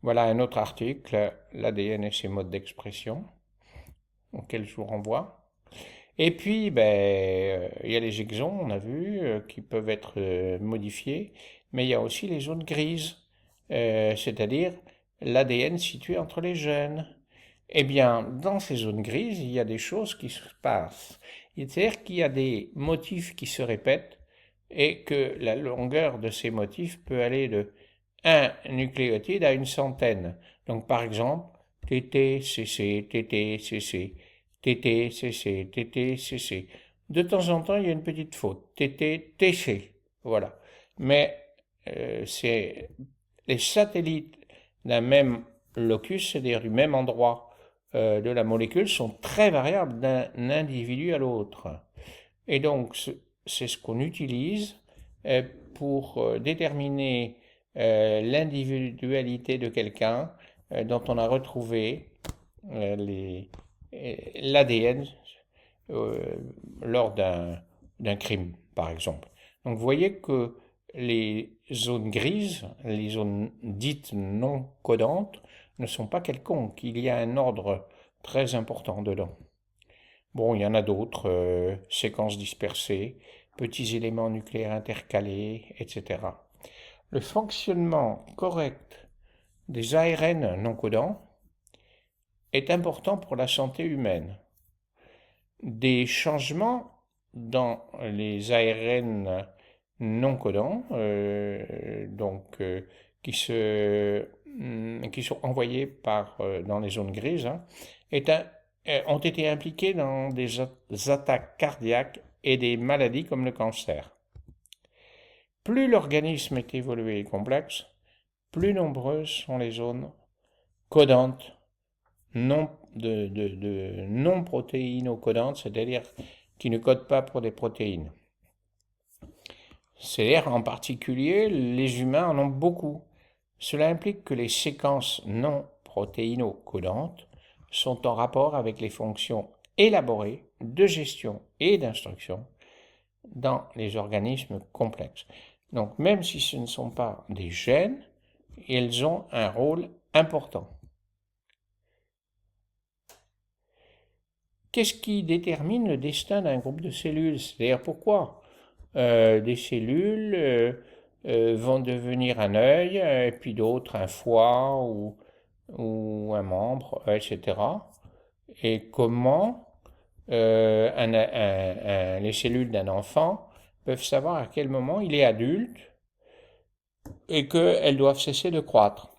Voilà un autre article, l'ADN et ses modes d'expression, auquel je vous renvoie. Et puis, il y a les exons, on a vu, qui peuvent être modifiés, mais il y a aussi les zones grises, c'est-à-dire l'ADN situé entre les gènes. Eh bien, dans ces zones grises, il y a des choses qui se passent. C'est-à-dire qu'il y a des motifs qui se répètent et que la longueur de ces motifs peut aller de 1 nucléotide à une centaine. Donc, par exemple, TT, CC, TT, CC, TT, CC, TT, CC. De temps en temps, il y a une petite faute. TT, TC. Voilà. Mais c'est les satellites d'un même locus, c'est-à-dire du même endroit de la molécule, sont très variables d'un individu à l'autre. Et donc, c'est ce qu'on utilise pour déterminer l'individualité de quelqu'un dont on a retrouvé l'ADN euh, lors d'un crime, par exemple. Donc, vous voyez que les zones grises, les zones dites non codantes, ne sont pas quelconques. Il y a un ordre très important dedans. Bon, il y en a d'autres, séquences dispersées, petits éléments nucléaires intercalés, etc. Le fonctionnement correct des ARN non codants est important pour la santé humaine. Des changements dans les ARN non codants, qui sont envoyés dans les zones grises, hein, ont été impliqués dans des attaques cardiaques et des maladies comme le cancer. Plus l'organisme est évolué et complexe, plus nombreuses sont les zones codantes non protéinocodantes, c'est-à-dire qui ne codent pas pour des protéines. C'est-à-dire, en particulier, les humains en ont beaucoup. Cela implique que les séquences non protéinocodantes sont en rapport avec les fonctions élaborées de gestion et d'instruction dans les organismes complexes. Donc, même si ce ne sont pas des gènes, ils ont un rôle important. Qu'est-ce qui détermine le destin d'un groupe de cellules? C'est-à-dire pourquoi des cellules vont devenir un œil, et puis d'autres un foie ou un membre, etc. Et comment les cellules d'un enfant peuvent savoir à quel moment il est adulte et qu'elles doivent cesser de croître.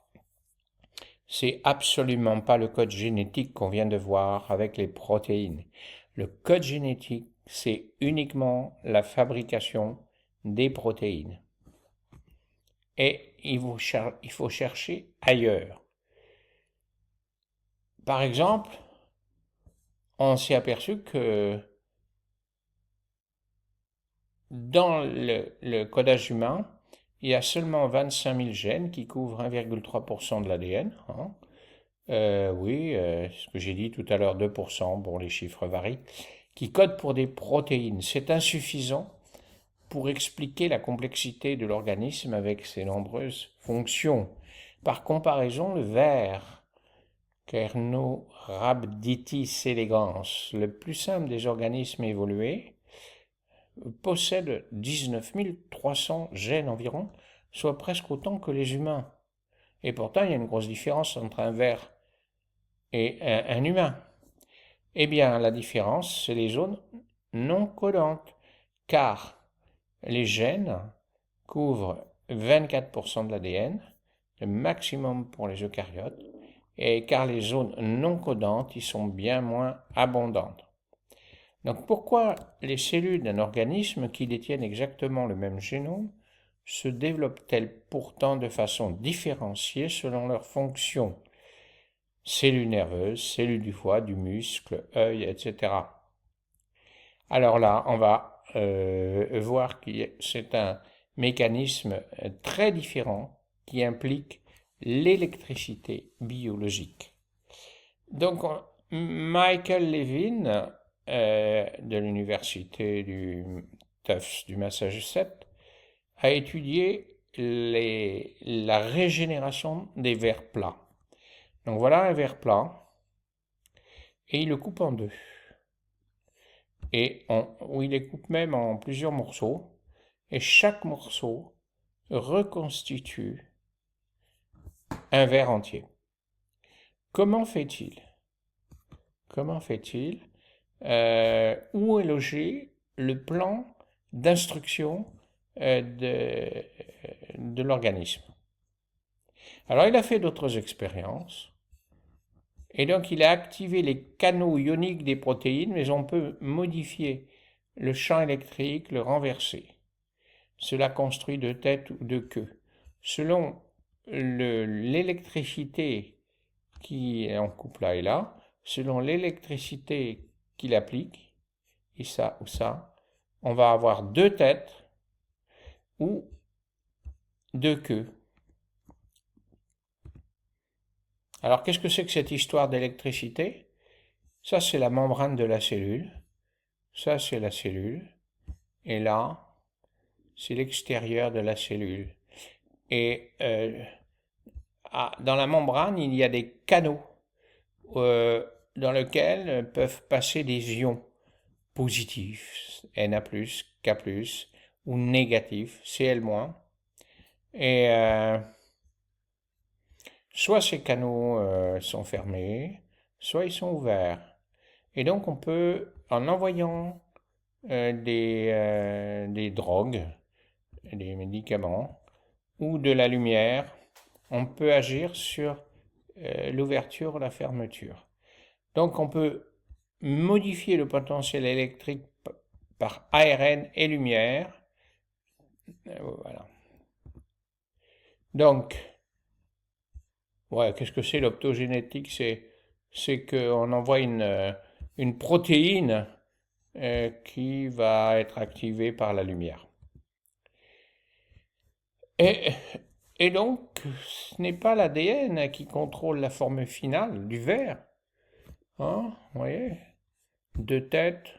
C'est absolument pas le code génétique qu'on vient de voir avec les protéines. Le code génétique, c'est uniquement la fabrication des protéines. Et il faut chercher ailleurs. Par exemple, on s'est aperçu que dans le codage humain, il y a seulement 25 000 gènes qui couvrent 1,3% de l'ADN. Hein. Ce que j'ai dit tout à l'heure, 2%, bon, les chiffres varient, qui codent pour des protéines. C'est insuffisant pour expliquer la complexité de l'organisme avec ses nombreuses fonctions. Par comparaison, le ver, Caenorhabditis elegans, le plus simple des organismes évolués, possède 19 300 gènes environ, soit presque autant que les humains. Et pourtant, il y a une grosse différence entre un ver et un humain. Eh bien, la différence, c'est les zones non codantes, car les gènes couvrent 24% de l'ADN, le maximum pour les eucaryotes, et car les zones non codantes y sont bien moins abondantes. Donc pourquoi les cellules d'un organisme qui détiennent exactement le même génome se développent-elles pourtant de façon différenciée selon leurs fonctions? Cellules nerveuses, cellules du foie, du muscle, œil, etc. Alors là, on va voir que c'est un mécanisme très différent qui implique l'électricité biologique. Donc, Michael Levin, de l'université du Tufts du Massachusetts, a étudié la régénération des vers plats. Donc voilà un ver plat, et il le coupe en deux. Ou il les coupe même en plusieurs morceaux, et chaque morceau reconstitue un ver entier. Comment fait-il? Où est logé le plan d'instruction de l'organisme? Alors il a fait d'autres expériences, et donc il a activé les canaux ioniques des protéines, mais on peut modifier le champ électrique, le renverser. Cela construit deux têtes ou deux queues. Selon l'électricité qui est en couple là et là, selon l'électricité qu'il applique, et ça ou ça, on va avoir deux têtes ou deux queues. Alors qu'est-ce que c'est que cette histoire d'électricité? Ça c'est la membrane de la cellule, ça c'est la cellule, et là c'est l'extérieur de la cellule. Et dans la membrane il y a des canaux dans lesquels peuvent passer des ions positifs, Na+, K+, ou négatifs, Cl-. Et soit ces canaux sont fermés, soit ils sont ouverts. Et donc on peut, en envoyant des drogues, des médicaments, ou de la lumière, on peut agir sur l'ouverture ou la fermeture. Donc on peut modifier le potentiel électrique par ARN et lumière. Voilà. Donc, ouais, qu'est-ce que c'est l'optogénétique? C'est qu'on envoie une protéine qui va être activée par la lumière. Et donc, ce n'est pas l'ADN qui contrôle la forme finale du verre. Hein, vous voyez? Deux têtes,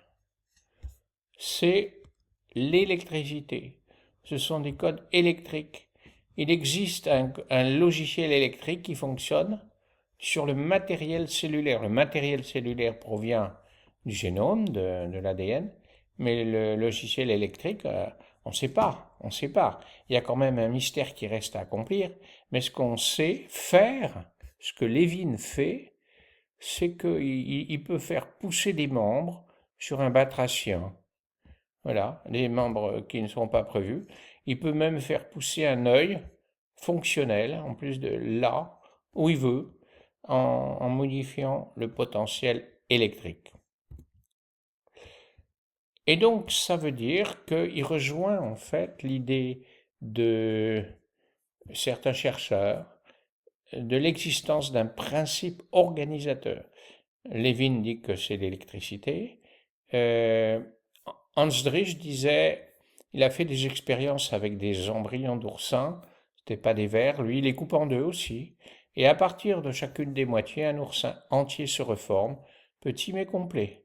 c'est l'électricité. Ce sont des codes électriques. Il existe un logiciel électrique qui fonctionne sur le matériel cellulaire. Le matériel cellulaire provient du génome, de l'ADN, mais le logiciel électrique, on ne sait pas. Il y a quand même un mystère qui reste à accomplir, mais ce qu'on sait faire, ce que Levin fait, c'est qu'il peut faire pousser des membres sur un batracien. Voilà, des membres qui ne sont pas prévus. Il peut même faire pousser un œil fonctionnel, en plus de là où il veut, en modifiant le potentiel électrique. Et donc, ça veut dire qu'il rejoint en fait l'idée de certains chercheurs de l'existence d'un principe organisateur. Levin dit que c'est l'électricité. Hans Driesch disait, il a fait des expériences avec des embryons d'oursins, c'était pas des vers, lui il les coupe en deux aussi, et à partir de chacune des moitiés, un oursin entier se reforme, petit mais complet.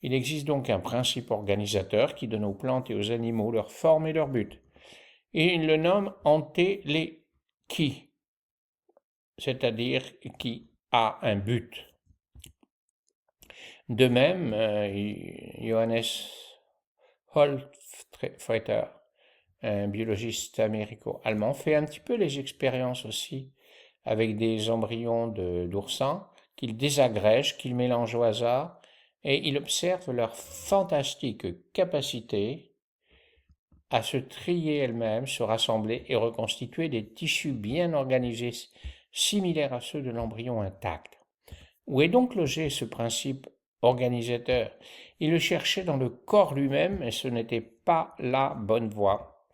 Il existe donc un principe organisateur qui donne aux plantes et aux animaux leur forme et leur but. Et il le nomme entéléqui, c'est-à-dire qui a un but. De même, Johannes Holtfreter, un biologiste américo-allemand, fait un petit peu les expériences aussi avec des embryons d'oursins qu'il désagrège, qu'il mélange au hasard, et il observe leur fantastique capacité à se trier elles-mêmes, se rassembler et reconstituer des tissus bien organisés, similaires à ceux de l'embryon intact. Où est donc logé ce principe organisateur? Il le cherchait dans le corps lui-même, et ce n'était pas la bonne voie.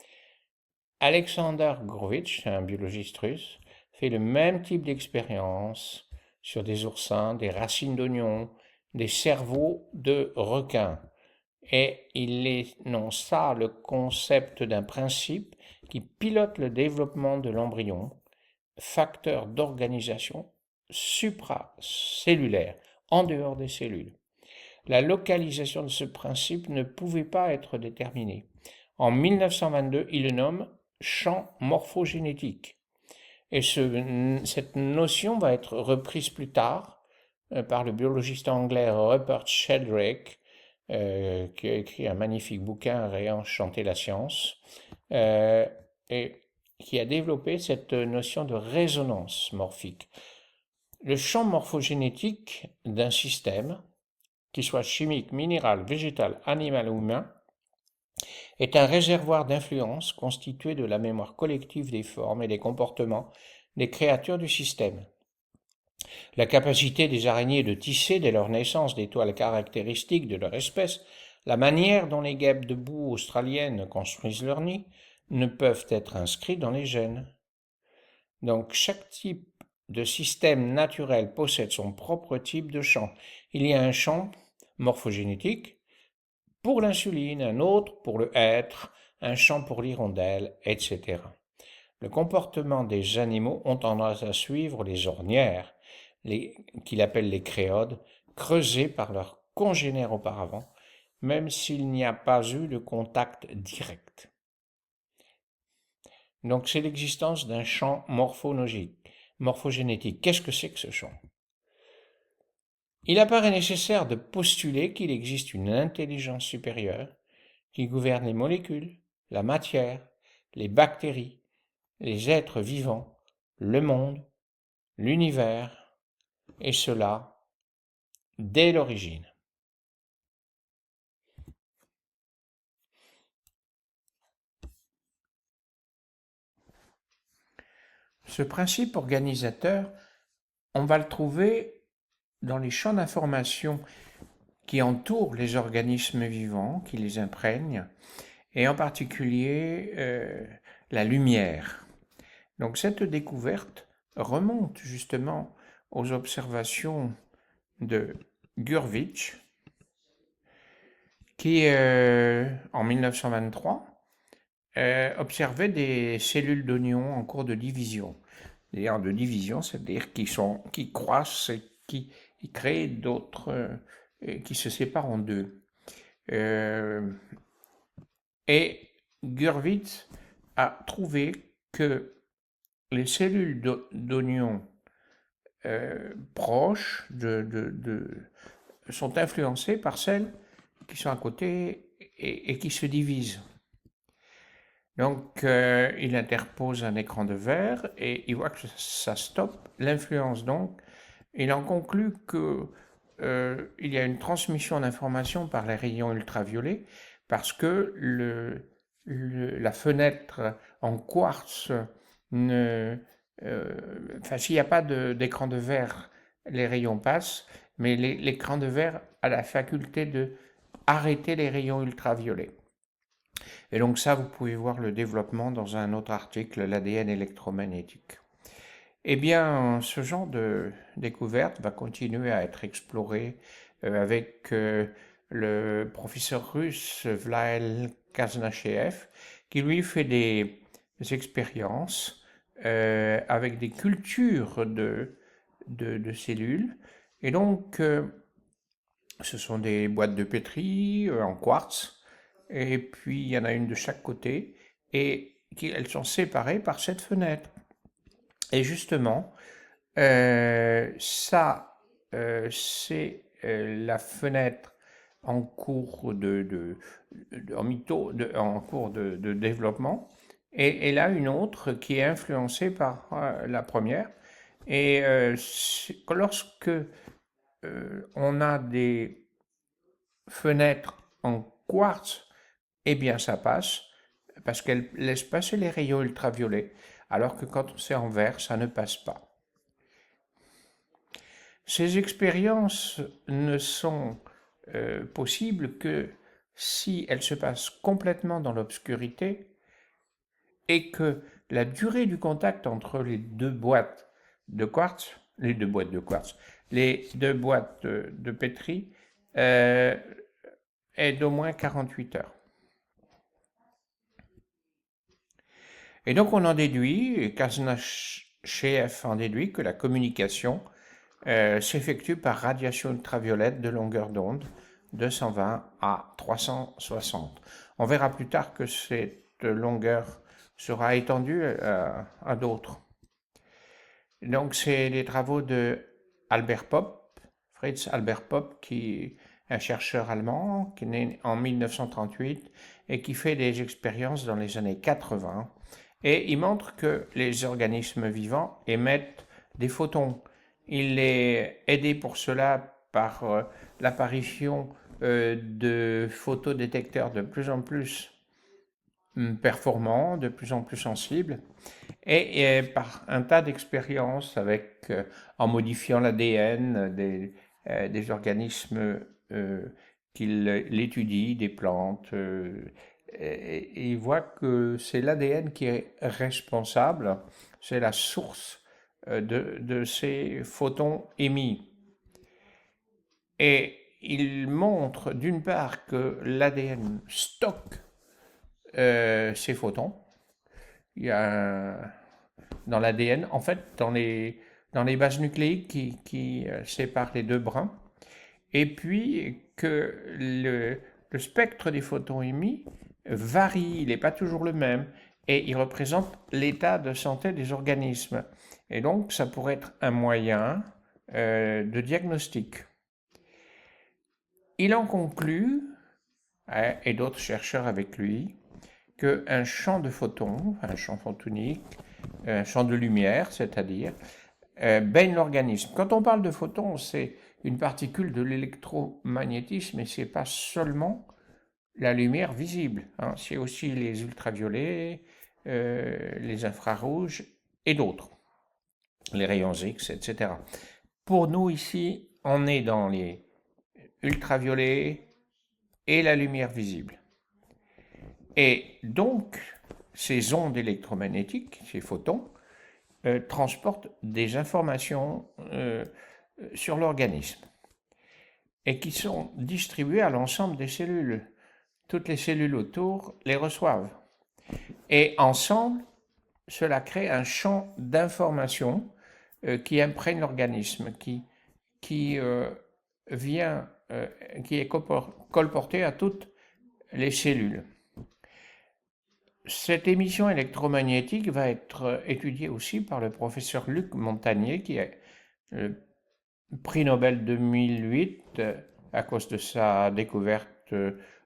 Alexander Gurevitch, un biologiste russe, fait le même type d'expérience sur des oursins, des racines d'oignons, des cerveaux de requins. Et il énonça le concept d'un principe qui pilote le développement de l'embryon, facteur d'organisation supracellulaire, en dehors des cellules. La localisation de ce principe ne pouvait pas être déterminée. En 1922, il le nomme champ morphogénétique. Et cette notion va être reprise plus tard par le biologiste anglais Rupert Sheldrake, qui a écrit un magnifique bouquin Réenchanter la science, et qui a développé cette notion de résonance morphique. Le champ morphogénétique d'un système, qu'il soit chimique, minéral, végétal, animal ou humain, est un réservoir d'influence constitué de la mémoire collective des formes et des comportements des créatures du système. La capacité des araignées de tisser dès leur naissance des toiles caractéristiques de leur espèce La manière dont les guêpes de boue australiennes construisent leur nid ne peuvent être inscrits dans les gènes. Donc chaque type de système naturel possède son propre type de champ. Il y a un champ morphogénétique pour l'insuline, un autre pour le hêtre, un champ pour l'hirondelle, etc. Le comportement des animaux ont tendance à suivre les ornières, qu'il appelle les créodes, creusées par leurs congénères auparavant, même s'il n'y a pas eu de contact direct. Donc c'est l'existence d'un champ morphogénétique. Qu'est-ce que c'est que ce champ? Il apparaît nécessaire de postuler qu'il existe une intelligence supérieure qui gouverne les molécules, la matière, les bactéries, les êtres vivants, le monde, l'univers, et cela dès l'origine. Ce principe organisateur, on va le trouver dans les champs d'information qui entourent les organismes vivants, qui les imprègnent, et en particulier la lumière. Donc cette découverte remonte justement aux observations de Gurvitch, qui en 1923 observait des cellules d'oignons en cours de division. D'ailleurs, de division, c'est-à-dire qui croissent et qui créent d'autres, qui se séparent en deux. Et Gurvitch a trouvé que les cellules d'oignons proches sont influencées par celles qui sont à côté et qui se divisent. Donc, il interpose un écran de verre et il voit que ça stoppe l'influence. Donc, il en conclut que il y a une transmission d'informations par les rayons ultraviolets parce que la fenêtre en quartz s'il n'y a pas d'écran de verre, les rayons passent, mais l'écran de verre a la faculté de arrêter les rayons ultraviolets. Et donc ça, vous pouvez voir le développement dans un autre article, l'ADN électromagnétique. Eh bien, ce genre de découverte va continuer à être exploré avec le professeur russe Vlael Kaznachev, qui lui fait des expériences avec des cultures de cellules. Et donc, ce sont des boîtes de pétri en quartz, et puis il y en a une de chaque côté, et elles sont séparées par cette fenêtre. Et justement, ça, c'est la fenêtre en cours en cours de développement, et là une autre qui est influencée par la première. Et lorsque on a des fenêtres en quartz, eh bien ça passe, parce qu'elles laissent passer les rayons ultraviolets, alors que quand c'est en verre, ça ne passe pas. Ces expériences ne sont possibles que si elles se passent complètement dans l'obscurité et que la durée du contact entre les deux boîtes de quartz, les deux boîtes de pétri, est d'au moins 48 heures. Et donc on en déduit, et Kaznachev en déduit, que la communication s'effectue par radiation ultraviolette de longueur d'onde 220 à 360. On verra plus tard que cette longueur sera étendue à d'autres. Donc c'est les travaux de Albert Popp, Fritz Albert Popp, qui est un chercheur allemand, qui est né en 1938 et qui fait des expériences dans les années 80. Et il montre que les organismes vivants émettent des photons. Il est aidé pour cela par l'apparition de photodétecteurs de plus en plus performants, de plus en plus sensibles, et par un tas d'expériences en modifiant l'ADN des organismes qu'il étudie des plantes, et il voit que c'est l'ADN qui est responsable, c'est la source de ces photons émis. Et il montre d'une part que l'ADN stocke ces photons. Il y a dans l'ADN, en fait, dans les bases nucléiques qui séparent les deux brins, et puis que le spectre des photons émis varie, il n'est pas toujours le même, et il représente l'état de santé des organismes. Et donc, ça pourrait être un moyen de diagnostic. Il en conclut, et d'autres chercheurs avec lui, qu'un champ de photons, un champ photonique, un champ de lumière, c'est-à-dire, baigne l'organisme. Quand on parle de photons, c'est une particule de l'électromagnétisme, et ce n'est pas seulement la lumière visible, hein, c'est aussi les ultraviolets, les infrarouges et d'autres, les rayons X, etc. Pour nous ici, on est dans les ultraviolets et la lumière visible. Et donc, ces ondes électromagnétiques, ces photons, transportent des informations sur l'organisme et qui sont distribuées à l'ensemble des cellules. Toutes les cellules autour les reçoivent. Et ensemble, cela crée un champ d'information qui imprègne l'organisme, qui est colporté à toutes les cellules. Cette émission électromagnétique va être étudiée aussi par le professeur Luc Montagnier, qui est le prix Nobel 2008 à cause de sa découverte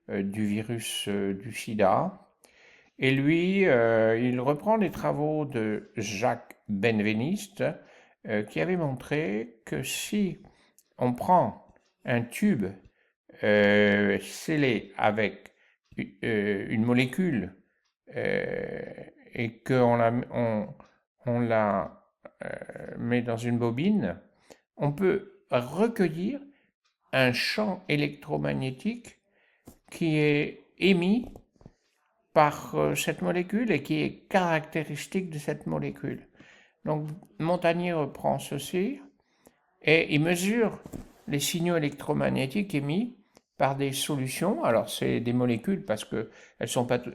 du virus du sida. Et lui, il reprend les travaux de Jacques Benveniste, qui avait montré que si on prend un tube scellé avec une molécule et qu'on la met dans une bobine, on peut recueillir un champ électromagnétique qui est émis par cette molécule et qui est caractéristique de cette molécule. Donc Montagnier reprend ceci et il mesure les signaux électromagnétiques émis par des solutions. Alors c'est des molécules parce que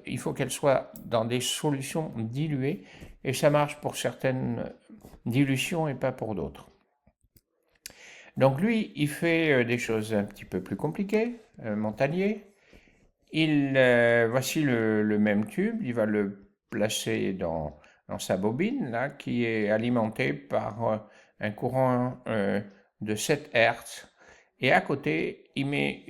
il faut qu'elles soient dans des solutions diluées, et ça marche pour certaines dilutions et pas pour d'autres. Donc lui, il fait des choses un petit peu plus compliquées, Montagnier. Voici le même tube, il va le placer dans sa bobine, là, qui est alimentée par un courant de 7 Hz. Et à côté, il met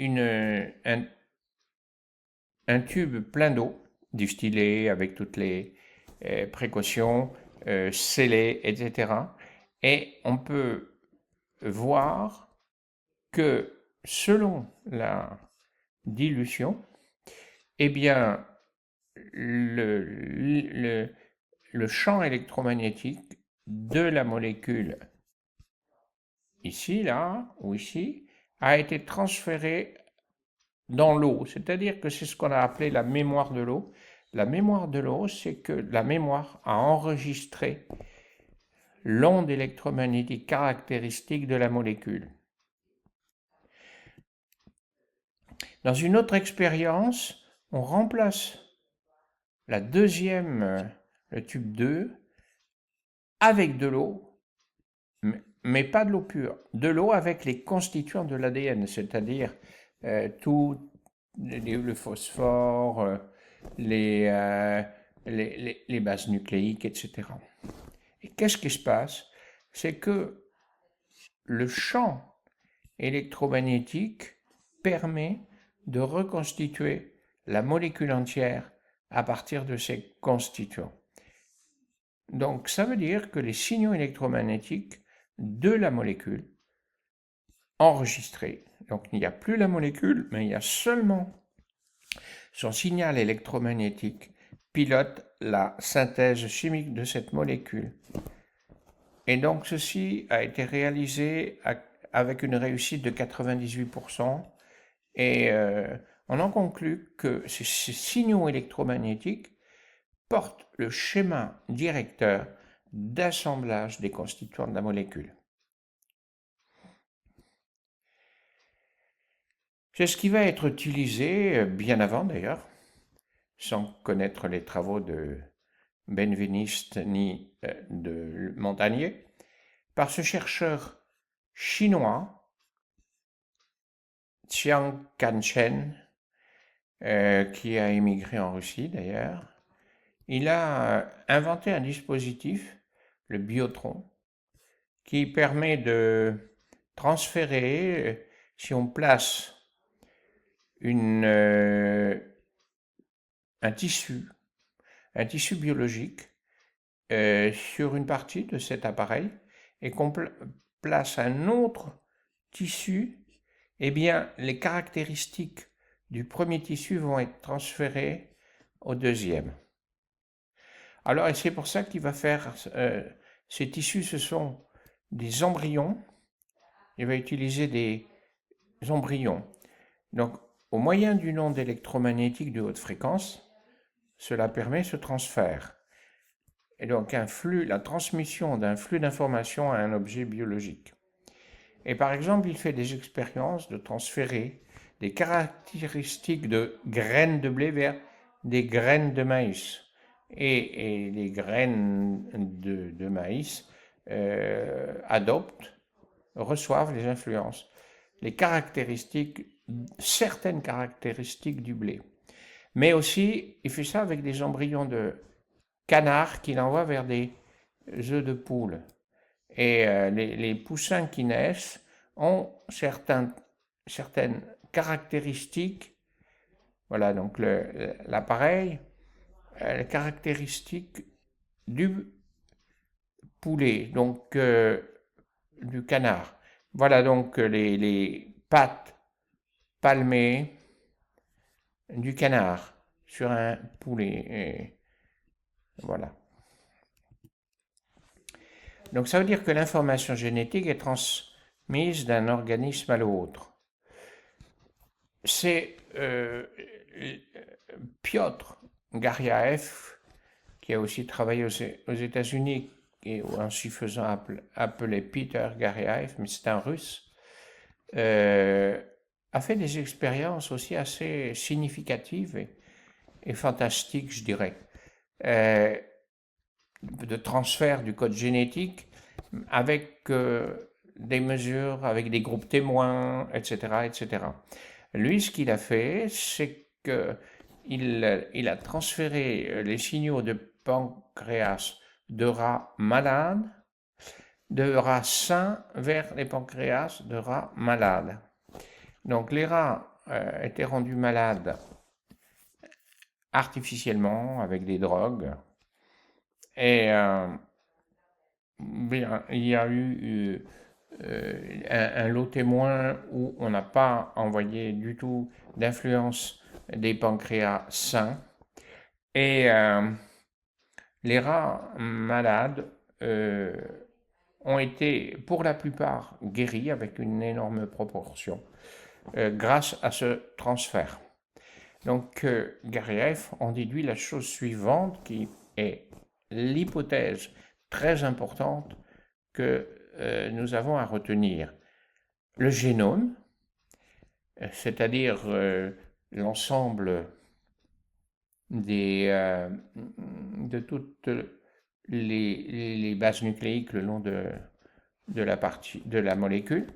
un tube plein d'eau, distillé avec toutes les précautions, scellé, etc. Et on peut voir que selon la dilution, eh bien, le champ électromagnétique de la molécule ici, là, ou ici, a été transféré dans l'eau. C'est-à-dire que c'est ce qu'on a appelé la mémoire de l'eau. La mémoire de l'eau, c'est que la mémoire a enregistré l'onde électromagnétique caractéristique de la molécule. Dans une autre expérience, on remplace la deuxième, le tube 2, avec de l'eau, mais pas de l'eau pure, de l'eau avec les constituants de l'ADN, c'est-à-dire tout le phosphore, les bases nucléiques, etc. Et qu'est-ce qui se passe? C'est que le champ électromagnétique permet de reconstituer la molécule entière à partir de ses constituants. Donc ça veut dire que les signaux électromagnétiques de la molécule enregistrés, donc il n'y a plus la molécule, mais il y a seulement son signal électromagnétique, pilote la synthèse chimique de cette molécule. Et donc ceci a été réalisé avec une réussite de 98%, Et on en conclut que ces signaux électromagnétiques portent le schéma directeur d'assemblage des constituants de la molécule. C'est ce qui va être utilisé, bien avant d'ailleurs, sans connaître les travaux de Benveniste ni de Montagnier, par ce chercheur chinois, Chiang Kai-shek, qui a émigré en Russie d'ailleurs. Il a inventé un dispositif, le biotron, qui permet de transférer, si on place un tissu biologique sur une partie de cet appareil et qu'on place un autre tissu, eh bien, les caractéristiques du premier tissu vont être transférées au deuxième. Alors, et c'est pour ça qu'il va faire, ces tissus, ce sont des embryons. Il va utiliser des embryons. Donc, au moyen d'une onde électromagnétique de haute fréquence, cela permet ce transfert. Et donc, la transmission d'un flux d'informations à un objet biologique. Et par exemple, il fait des expériences de transférer des caractéristiques de graines de blé vers des graines de maïs. Et les graines de maïs reçoivent les influences, certaines caractéristiques du blé. Mais aussi, il fait ça avec des embryons de canards qu'il envoie vers des œufs de poule. Et les poussins qui naissent ont certaines caractéristiques. Voilà, donc l'appareil, les caractéristiques du poulet, donc du canard. Voilà donc les pattes palmées du canard sur un poulet. Et voilà. Donc ça veut dire que l'information génétique est transmise d'un organisme à l'autre. C'est Piotr Garyaev, qui a aussi travaillé aux États-Unis, et en s'y faisant appeler Peter Garyaev, mais c'est un russe, a fait des expériences aussi assez significatives et fantastiques, je dirais, de transfert du code génétique avec des mesures, avec des groupes témoins, etc., etc. Lui, ce qu'il a fait, c'est qu'il a transféré les signaux de pancréas de rats malades, de rats sains vers les pancréas de rats malades. Donc les rats étaient rendus malades artificiellement avec des drogues. Et il y a eu un lot témoin où on n'a pas envoyé du tout d'influence des pancréas sains. Et les rats malades ont été pour la plupart guéris avec une énorme proportion grâce à ce transfert. Donc Garyaev en déduit la chose suivante qui est l'hypothèse très importante que nous avons à retenir. Le génome, c'est-à-dire l'ensemble de toutes les bases nucléiques le long de la molécule,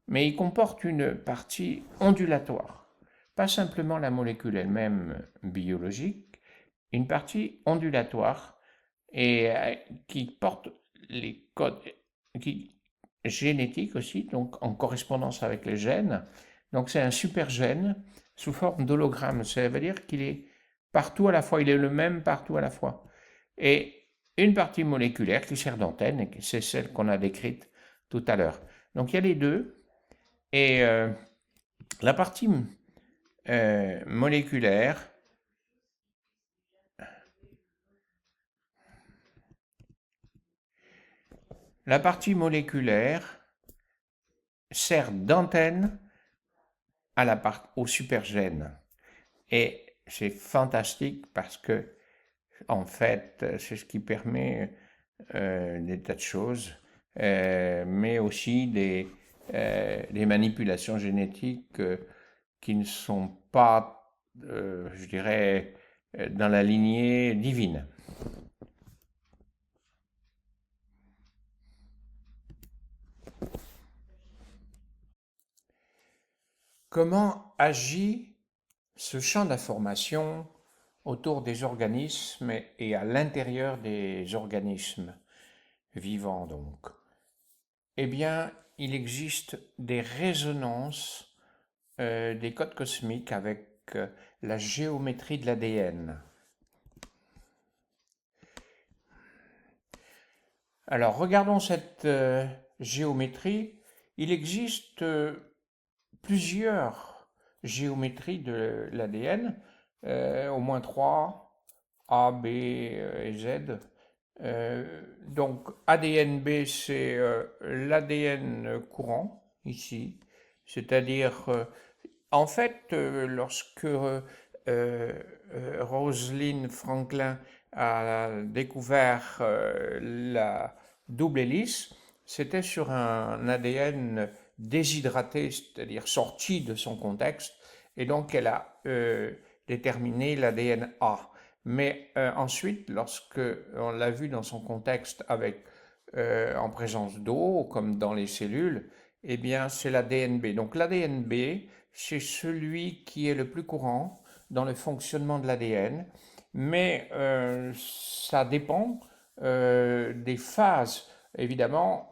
mais il comporte une partie ondulatoire, pas simplement la molécule elle-même biologique, une partie ondulatoire et qui porte les codes génétiques aussi, donc en correspondance avec les gènes. Donc c'est un super gène sous forme d'hologramme. Ça veut dire qu'il est partout à la fois, il est le même partout à la fois. Et une partie moléculaire qui sert d'antenne, et c'est celle qu'on a décrite tout à l'heure. Donc il y a les deux. Et la partie moléculaire, sert d'antenne au supergène. Et c'est fantastique parce que, en fait, c'est ce qui permet des tas de choses, mais aussi des manipulations génétiques qui ne sont pas, je dirais, dans la lignée divine. Comment agit ce champ d'information autour des organismes et à l'intérieur des organismes vivants donc? Eh bien, il existe des résonances des codes cosmiques avec la géométrie de l'ADN. Alors, regardons cette géométrie. Il existe plusieurs géométries de l'ADN, au moins trois, A, B et Z. Donc ADN-B, c'est l'ADN courant, ici. C'est-à-dire, en fait, lorsque Rosalind Franklin a découvert la double hélice, c'était sur un ADN déshydraté, c'est-à-dire sorti de son contexte, et donc elle a déterminé l'ADN A. Mais ensuite, lorsque on l'a vu dans son contexte avec en présence d'eau, comme dans les cellules, eh bien c'est l'ADN B. Donc l'ADN B, c'est celui qui est le plus courant dans le fonctionnement de l'ADN, mais ça dépend des phases. Évidemment,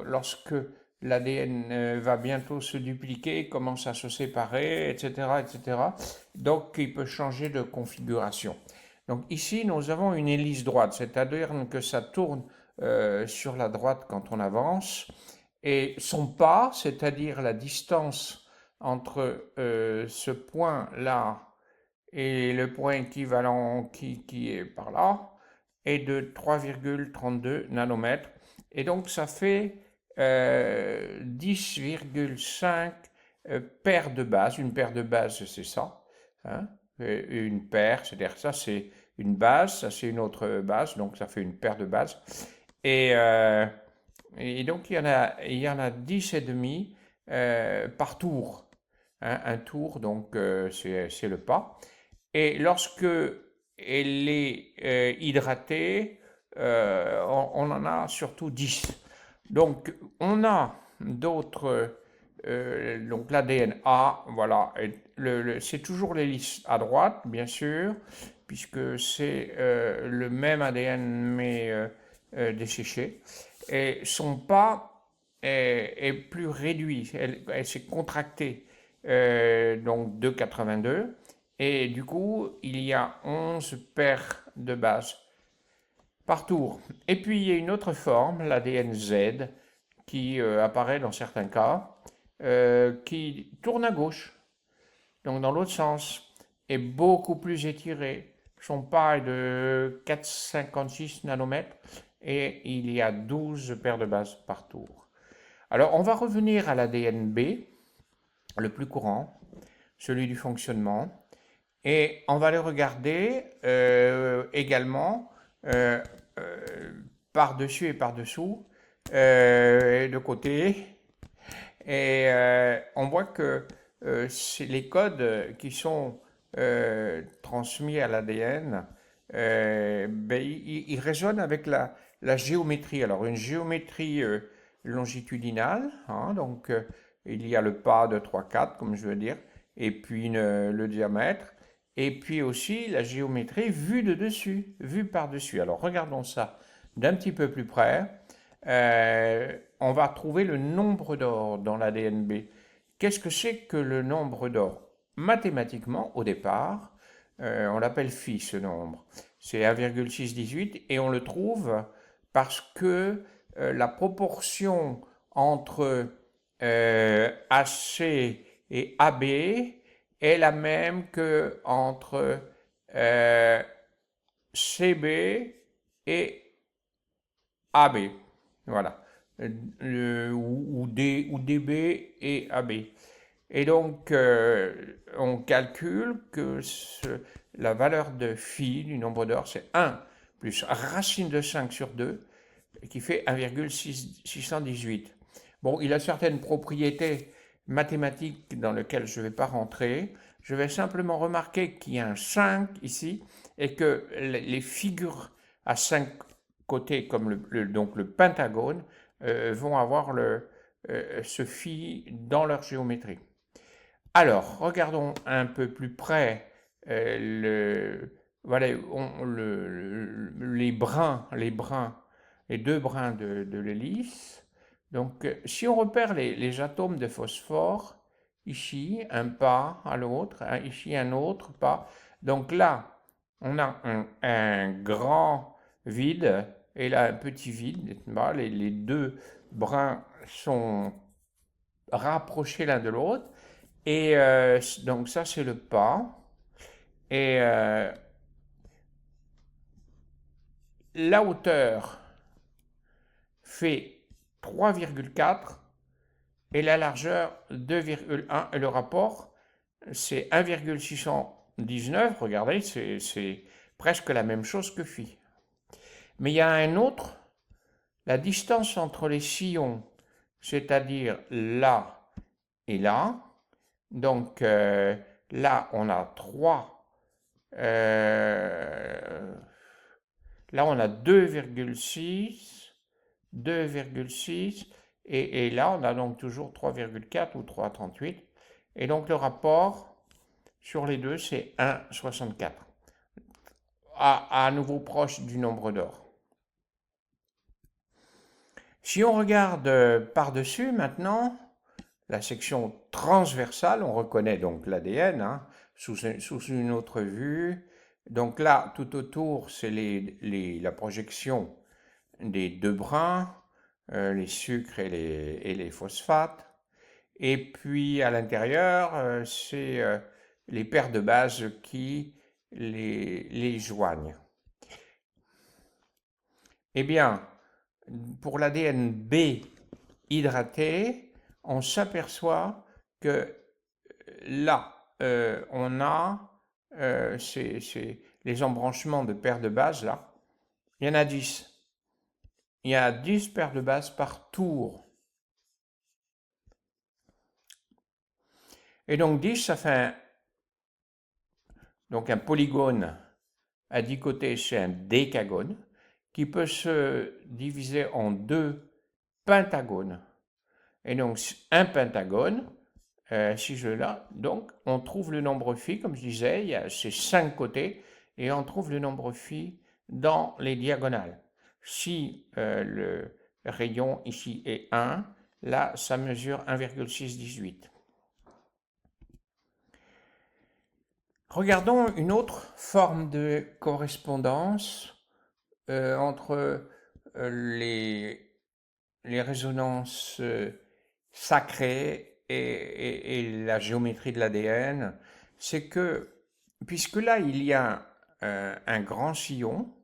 lorsque l'ADN va bientôt se dupliquer, commence à se séparer, etc., etc. Donc, il peut changer de configuration. Donc ici, nous avons une hélice droite, c'est-à-dire que ça tourne sur la droite quand on avance, et son pas, c'est-à-dire la distance entre ce point-là et le point équivalent qui est par là, est de 3,32 nanomètres. Et donc ça fait 10,5 paires de bases. Une paire de bases, c'est ça. Hein, une paire, c'est-à-dire ça, c'est une base, ça, c'est une autre base, donc ça fait une paire de bases. Et, euh, et donc, il y en a 10 et demi par tour. Hein, un tour, donc, c'est le pas. Et lorsque elle est hydratée, on en a surtout 10. Donc, on a d'autres. Donc, l'ADN A, voilà. C'est toujours l'hélice à droite, bien sûr, puisque c'est le même ADN, mais desséché. Et son pas est plus réduit. Elle s'est contractée, donc de 82. Et du coup, il y a 11 paires de bases par tour. Et puis, il y a une autre forme, l'ADN Z, qui apparaît dans certains cas, qui tourne à gauche, donc dans l'autre sens, est beaucoup plus étiré. Son pas est de 4,56 nanomètres et il y a 12 paires de bases par tour. Alors, on va revenir à l'ADN B, le plus courant, celui du fonctionnement. Et on va les regarder également euh, euh, par-dessus et par-dessous, et de côté. Et on voit que les codes qui sont transmis à l'ADN, ben, ils résonnent avec la géométrie. Alors une géométrie longitudinale, hein, donc il y a le pas de 3,4 comme je veux dire, et puis le diamètre, et puis aussi la géométrie vue de dessus, vue par-dessus. Alors regardons ça d'un petit peu plus près. On va trouver le nombre d'or dans l'ADN-B. Qu'est-ce que c'est que le nombre d'or? Mathématiquement, au départ, on l'appelle phi ce nombre. C'est 1,618 et on le trouve parce que la proportion entre AC et AB est la même que entre CB et AB. Voilà. Ou DB et AB. Et donc, on calcule que la valeur de phi du nombre d'or, c'est 1 plus racine de 5 sur 2, qui fait 1,618. Bon, il a certaines propriétés mathématiques dans lesquelles je ne vais pas rentrer. Je vais simplement remarquer qu'il y a un 5 ici et que les figures à 5 côtés, comme donc le pentagone, vont avoir ce phi dans leur géométrie. Alors, regardons un peu plus près voilà, les deux brins de l'hélice. Donc, si on repère les atomes de phosphore, ici un pas à l'autre, ici un autre pas. Donc là, on a un grand vide et là un petit vide. Les deux brins sont rapprochés l'un de l'autre. Et donc ça, c'est le pas. Et la hauteur fait 3,4 et la largeur 2,1. Et le rapport, c'est 1,619. Regardez, c'est presque la même chose que phi. Mais il y a un autre, la distance entre les sillons, c'est-à-dire là et là. Donc là, on a 3. Là, on a 2,6, 2,6, et là, on a donc toujours 3,4 ou 3,38. Et donc, le rapport sur les deux, c'est 1,64, à nouveau proche du nombre d'or. Si on regarde par-dessus maintenant, la section transversale, on reconnaît donc l'ADN hein, sous une autre vue. Donc là, tout autour, c'est la projection des deux brins, les sucres et les phosphates. Et puis à l'intérieur, c'est les paires de bases qui les joignent. Eh bien, pour l'ADN B hydraté, on s'aperçoit que là, on a les embranchements de paires de bases, là. Il y en a 10. Il y a 10 paires de bases par tour. Et donc 10, ça fait un polygone à 10 côtés, c'est un décagone qui peut se diviser en 2 pentagones. Et donc un pentagone, si je là, donc on trouve le nombre phi, comme je disais, il y a ces 5 côtés, et on trouve le nombre phi dans les diagonales. Si le rayon ici est 1, là ça mesure 1,618. Regardons une autre forme de correspondance entre les résonances sacrées et la géométrie de l'ADN. C'est que, puisque là il y a un grand sillon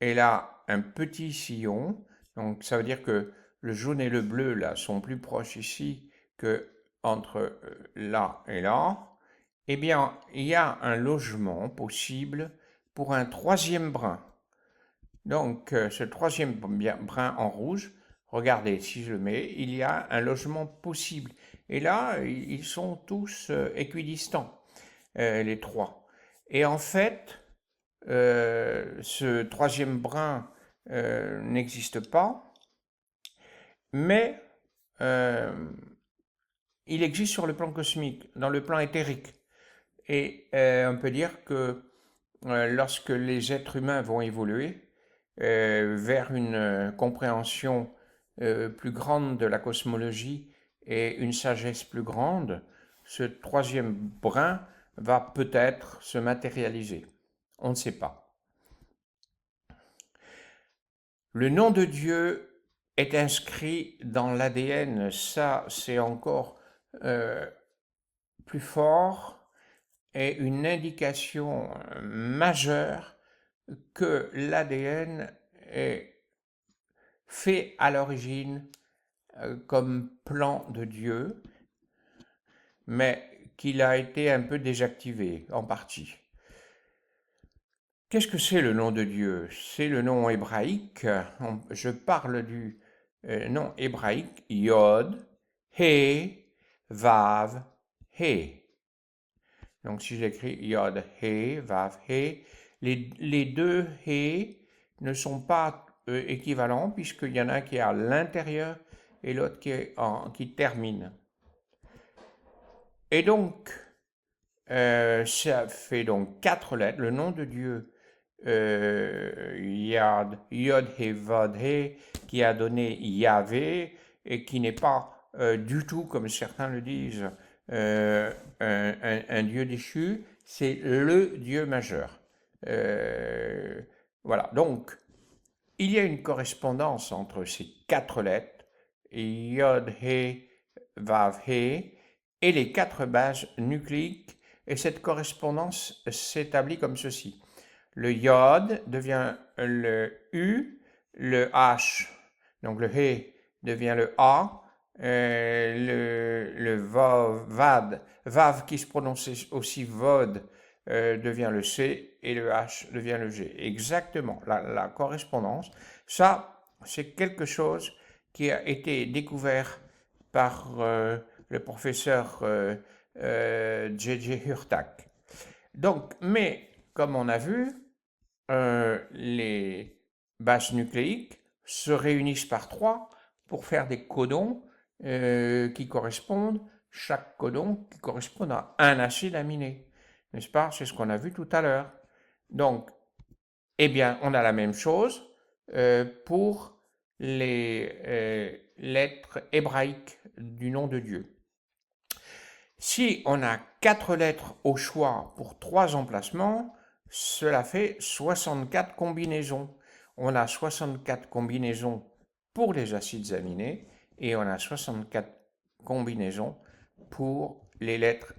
et là un petit sillon, donc ça veut dire que le jaune et le bleu là sont plus proches ici que entre là et là. Eh bien, il y a un logement possible pour un troisième brin. Donc, ce troisième brin en rouge, regardez, si je le mets, il y a un logement possible. Et là, ils sont tous équidistants, les trois. Et en fait, ce troisième brin n'existe pas, mais il existe sur le plan cosmique, dans le plan éthérique. Et on peut dire que lorsque les êtres humains vont évoluer vers une compréhension plus grande de la cosmologie et une sagesse plus grande, ce troisième brin va peut-être se matérialiser. On ne sait pas. Le nom de Dieu est inscrit dans l'ADN, ça c'est encore plus fort est une indication majeure que l'ADN est fait à l'origine comme plan de Dieu. mais qu'il a été un peu désactivé en partie. Qu'est-ce que c'est le nom de Dieu? C'est le nom hébraïque. Je parle du nom hébraïque Yod, He, Vav, He. Donc si j'écris Yod, He, Vav, He, les deux He ne sont pas équivalents puisqu'il y en a un qui est à l'intérieur et l'autre qui termine. Et donc, ça fait donc 4 lettres. Le nom de Dieu Yod, He, Vod, He, qui a donné Yahvé et qui n'est pas du tout, comme certains le disent, un dieu déchu, c'est le dieu majeur. Voilà, donc il y a une correspondance entre ces 4 lettres, Yod, He, Vav, He, et les 4 bases nucléiques, et cette correspondance s'établit comme ceci. Le Yod devient le U, le H, donc le He devient le A, le Vav qui se prononce aussi Vod devient le C et le H devient le G. Exactement, la correspondance. Ça, c'est quelque chose qui a été découvert par le professeur J.J. Hurtak. Donc, mais comme on a vu, les bases nucléiques se réunissent par 3 pour faire des codons qui correspondent, chaque codon qui correspond à un acide aminé. N'est-ce pas? C'est ce qu'on a vu tout à l'heure. Donc, eh bien, on a la même chose pour les lettres hébraïques du nom de Dieu. Si on a 4 lettres au choix pour 3 emplacements, cela fait 64 combinaisons. On a 64 combinaisons pour les acides aminés et on a 64 combinaisons pour les lettres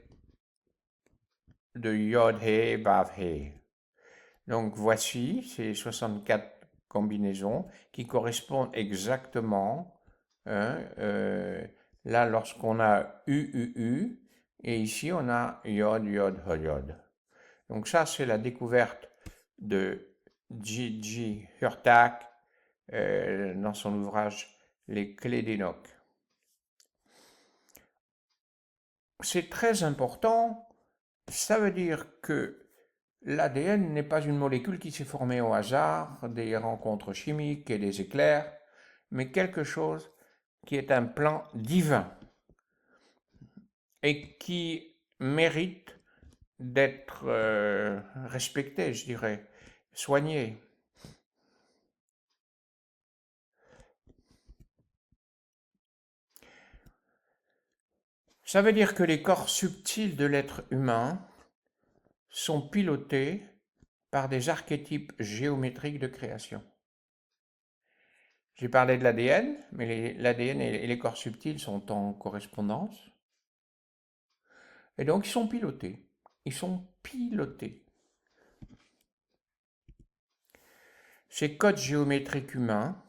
de Yod, He, Vav, He. Donc voici ces 64 combinaisons qui correspondent exactement, là lorsqu'on a U, et ici on a Yod, Yod, Yod. Donc ça c'est la découverte de J.J. Hurtak dans son ouvrage Les clés d'Enoch. C'est très important, ça veut dire que l'ADN n'est pas une molécule qui s'est formée au hasard, des rencontres chimiques et des éclairs, mais quelque chose qui est un plan divin et qui mérite d'être respecté, je dirais, soigné. Ça veut dire que les corps subtils de l'être humain sont pilotés par des archétypes géométriques de création. J'ai parlé de l'ADN, mais l'ADN et les corps subtils sont en correspondance. Et donc ils sont pilotés. Ils sont pilotés. Ces codes géométriques humains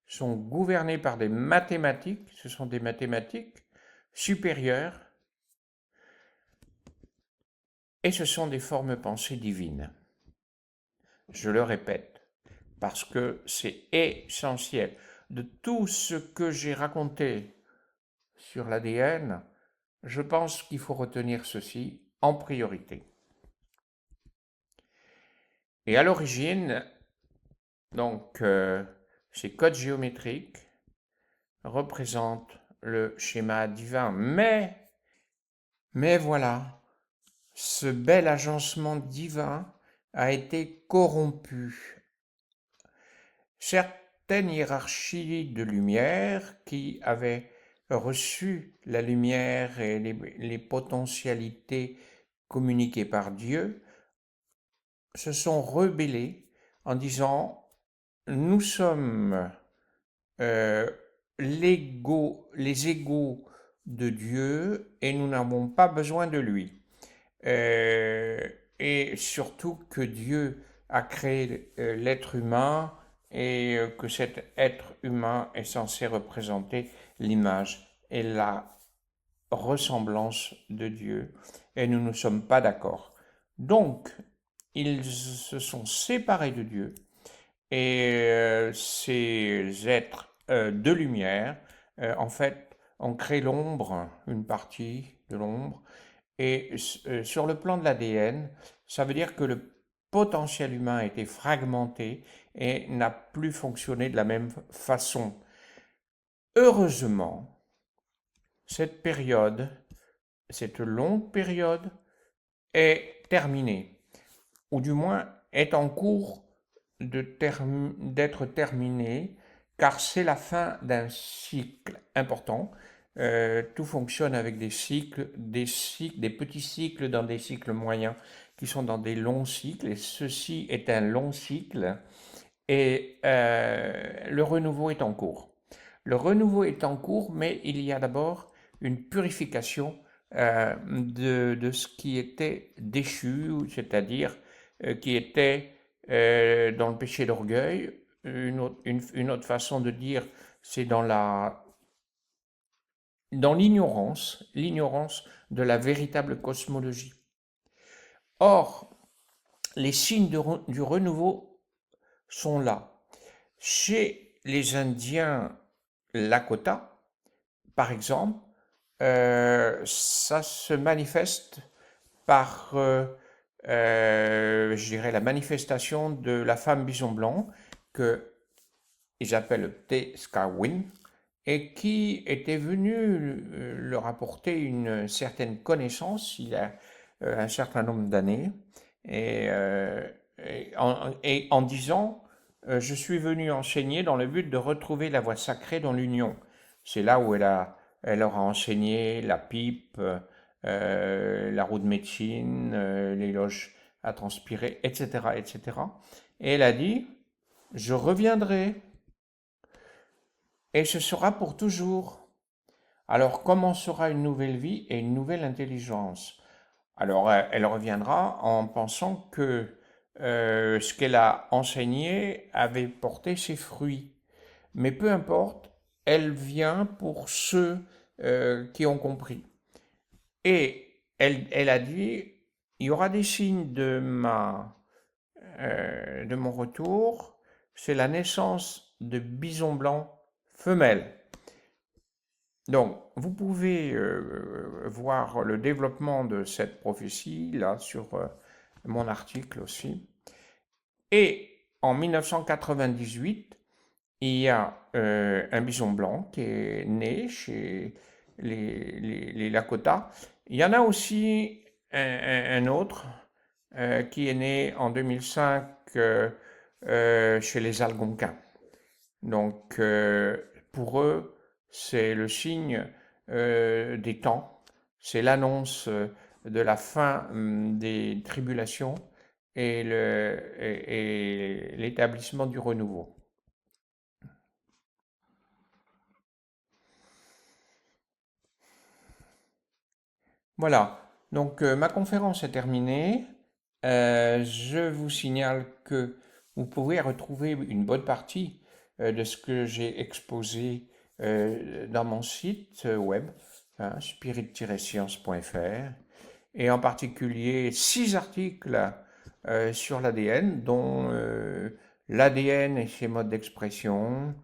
sont gouvernés par des mathématiques, ce sont des mathématiques supérieures, et ce sont des formes pensées divines. Je le répète, parce que c'est essentiel. De tout ce que j'ai raconté sur l'ADN, je pense qu'il faut retenir ceci en priorité. Et à l'origine, donc, ces codes géométriques représentent le schéma divin. Mais voilà, ce bel agencement divin a été corrompu. Certaines hiérarchies de lumière qui avaient reçu la lumière et les potentialités communiquées par Dieu se sont rebellées en disant nous sommes les égaux de Dieu et nous n'avons pas besoin de lui. Et surtout que Dieu a créé l'être humain et que cet être humain est censé représenter l'image et la ressemblance de Dieu et nous ne sommes pas d'accord. Donc, ils se sont séparés de Dieu et ces êtres de lumière, en fait, ont créé l'ombre, une partie de l'ombre. Et sur le plan de l'ADN, ça veut dire que le potentiel humain a été fragmenté et n'a plus fonctionné de la même façon. Heureusement, cette période, cette longue période, est terminée, ou du moins est en cours d'être terminée, car c'est la fin d'un cycle important. Tout fonctionne avec des cycles, des petits cycles dans des cycles moyens qui sont dans des longs cycles, et ceci est un long cycle, et le renouveau est en cours. Le renouveau est en cours, mais il y a d'abord une purification de ce qui était déchu, c'est-à-dire qui était dans le péché d'orgueil. Une autre façon de dire, c'est dans l'ignorance de la véritable cosmologie. Or, les signes du renouveau sont là. Chez les Indiens Lakota, par exemple, ça se manifeste par, je dirais, la manifestation de la femme bison blanc, qu'ils appellent Te-Skawin, et qui était venue leur apporter une certaine connaissance il y a un certain nombre d'années, et, en disant je suis venu enseigner dans le but de retrouver la voie sacrée dans l'union. C'est là où elle leur a enseigné la pipe, la roue de médecine, l'éloge à transpirer, etc., etc. Et elle a dit, je reviendrai, et ce sera pour toujours. Alors commencera une nouvelle vie et une nouvelle intelligence. Alors elle reviendra en pensant que ce qu'elle a enseigné avait porté ses fruits. Mais peu importe, elle vient pour ceux qui ont compris. Et elle a dit, il y aura des signes de mon retour, c'est la naissance de bisons blancs femelles. Donc, vous pouvez voir le développement de cette prophétie là sur mon article aussi. Et en 1998, il y a un bison blanc qui est né chez les Lakota. Il y en a aussi un autre qui est né en 2005 chez les Algonquins. Donc, pour eux, c'est le signe des temps, c'est l'annonce de la fin des tribulations et l'établissement du renouveau. Voilà, donc ma conférence est terminée. Je vous signale que vous pouvez retrouver une bonne partie de ce que j'ai exposé dans mon site web, hein, spirit-science.fr, et en particulier 6 articles sur l'ADN, dont l'ADN et ses modes d'expression,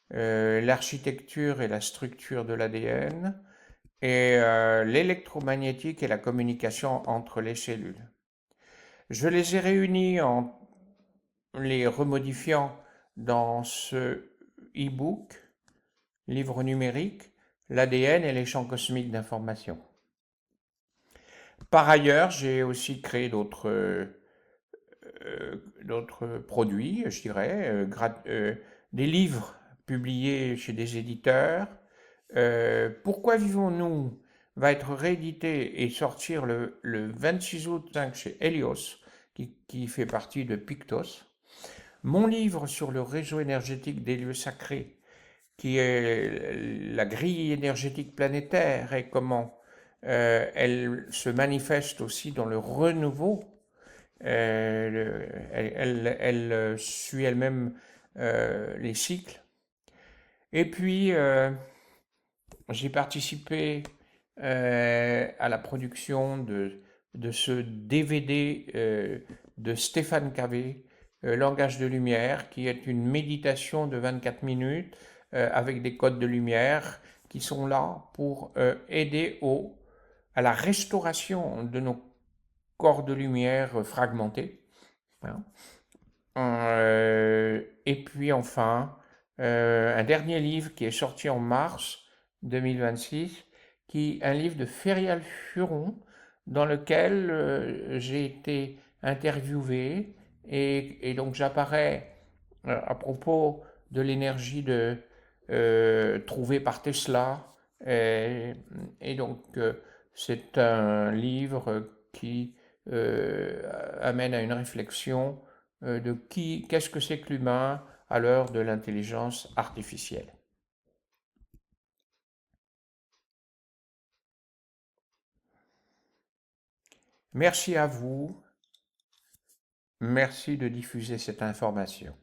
l'architecture et la structure de l'ADN, et l'électromagnétique et la communication entre les cellules. Je les ai réunis en les remodifiant dans ce e-book, livre numérique, l'ADN et les champs cosmiques d'information. Par ailleurs, j'ai aussi créé d'autres produits, je dirais, des livres publiés chez des éditeurs. Pourquoi vivons-nous va être réédité et sortir le 26 août chez Helios, qui fait partie de Pictos. Mon livre sur le réseau énergétique des lieux sacrés, qui est la grille énergétique planétaire et comment elle se manifeste aussi dans le renouveau. Elle suit elle-même les cycles. Et puis, j'ai participé à la production de ce DVD de Stéphane Cavé, Langage de lumière, qui est une méditation de 24 minutes avec des codes de lumière qui sont là pour aider à la restauration de nos corps de lumière fragmentés. Hein. Et puis enfin, un dernier livre qui est sorti en mars 2026, un livre de Ferial Furon, dans lequel j'ai été interviewé et donc j'apparais à propos de l'énergie trouvée par Tesla. Et, et donc c'est un livre qui amène à une réflexion de qu'est-ce que c'est que l'humain à l'heure de l'intelligence artificielle. Merci à vous, merci de diffuser cette information.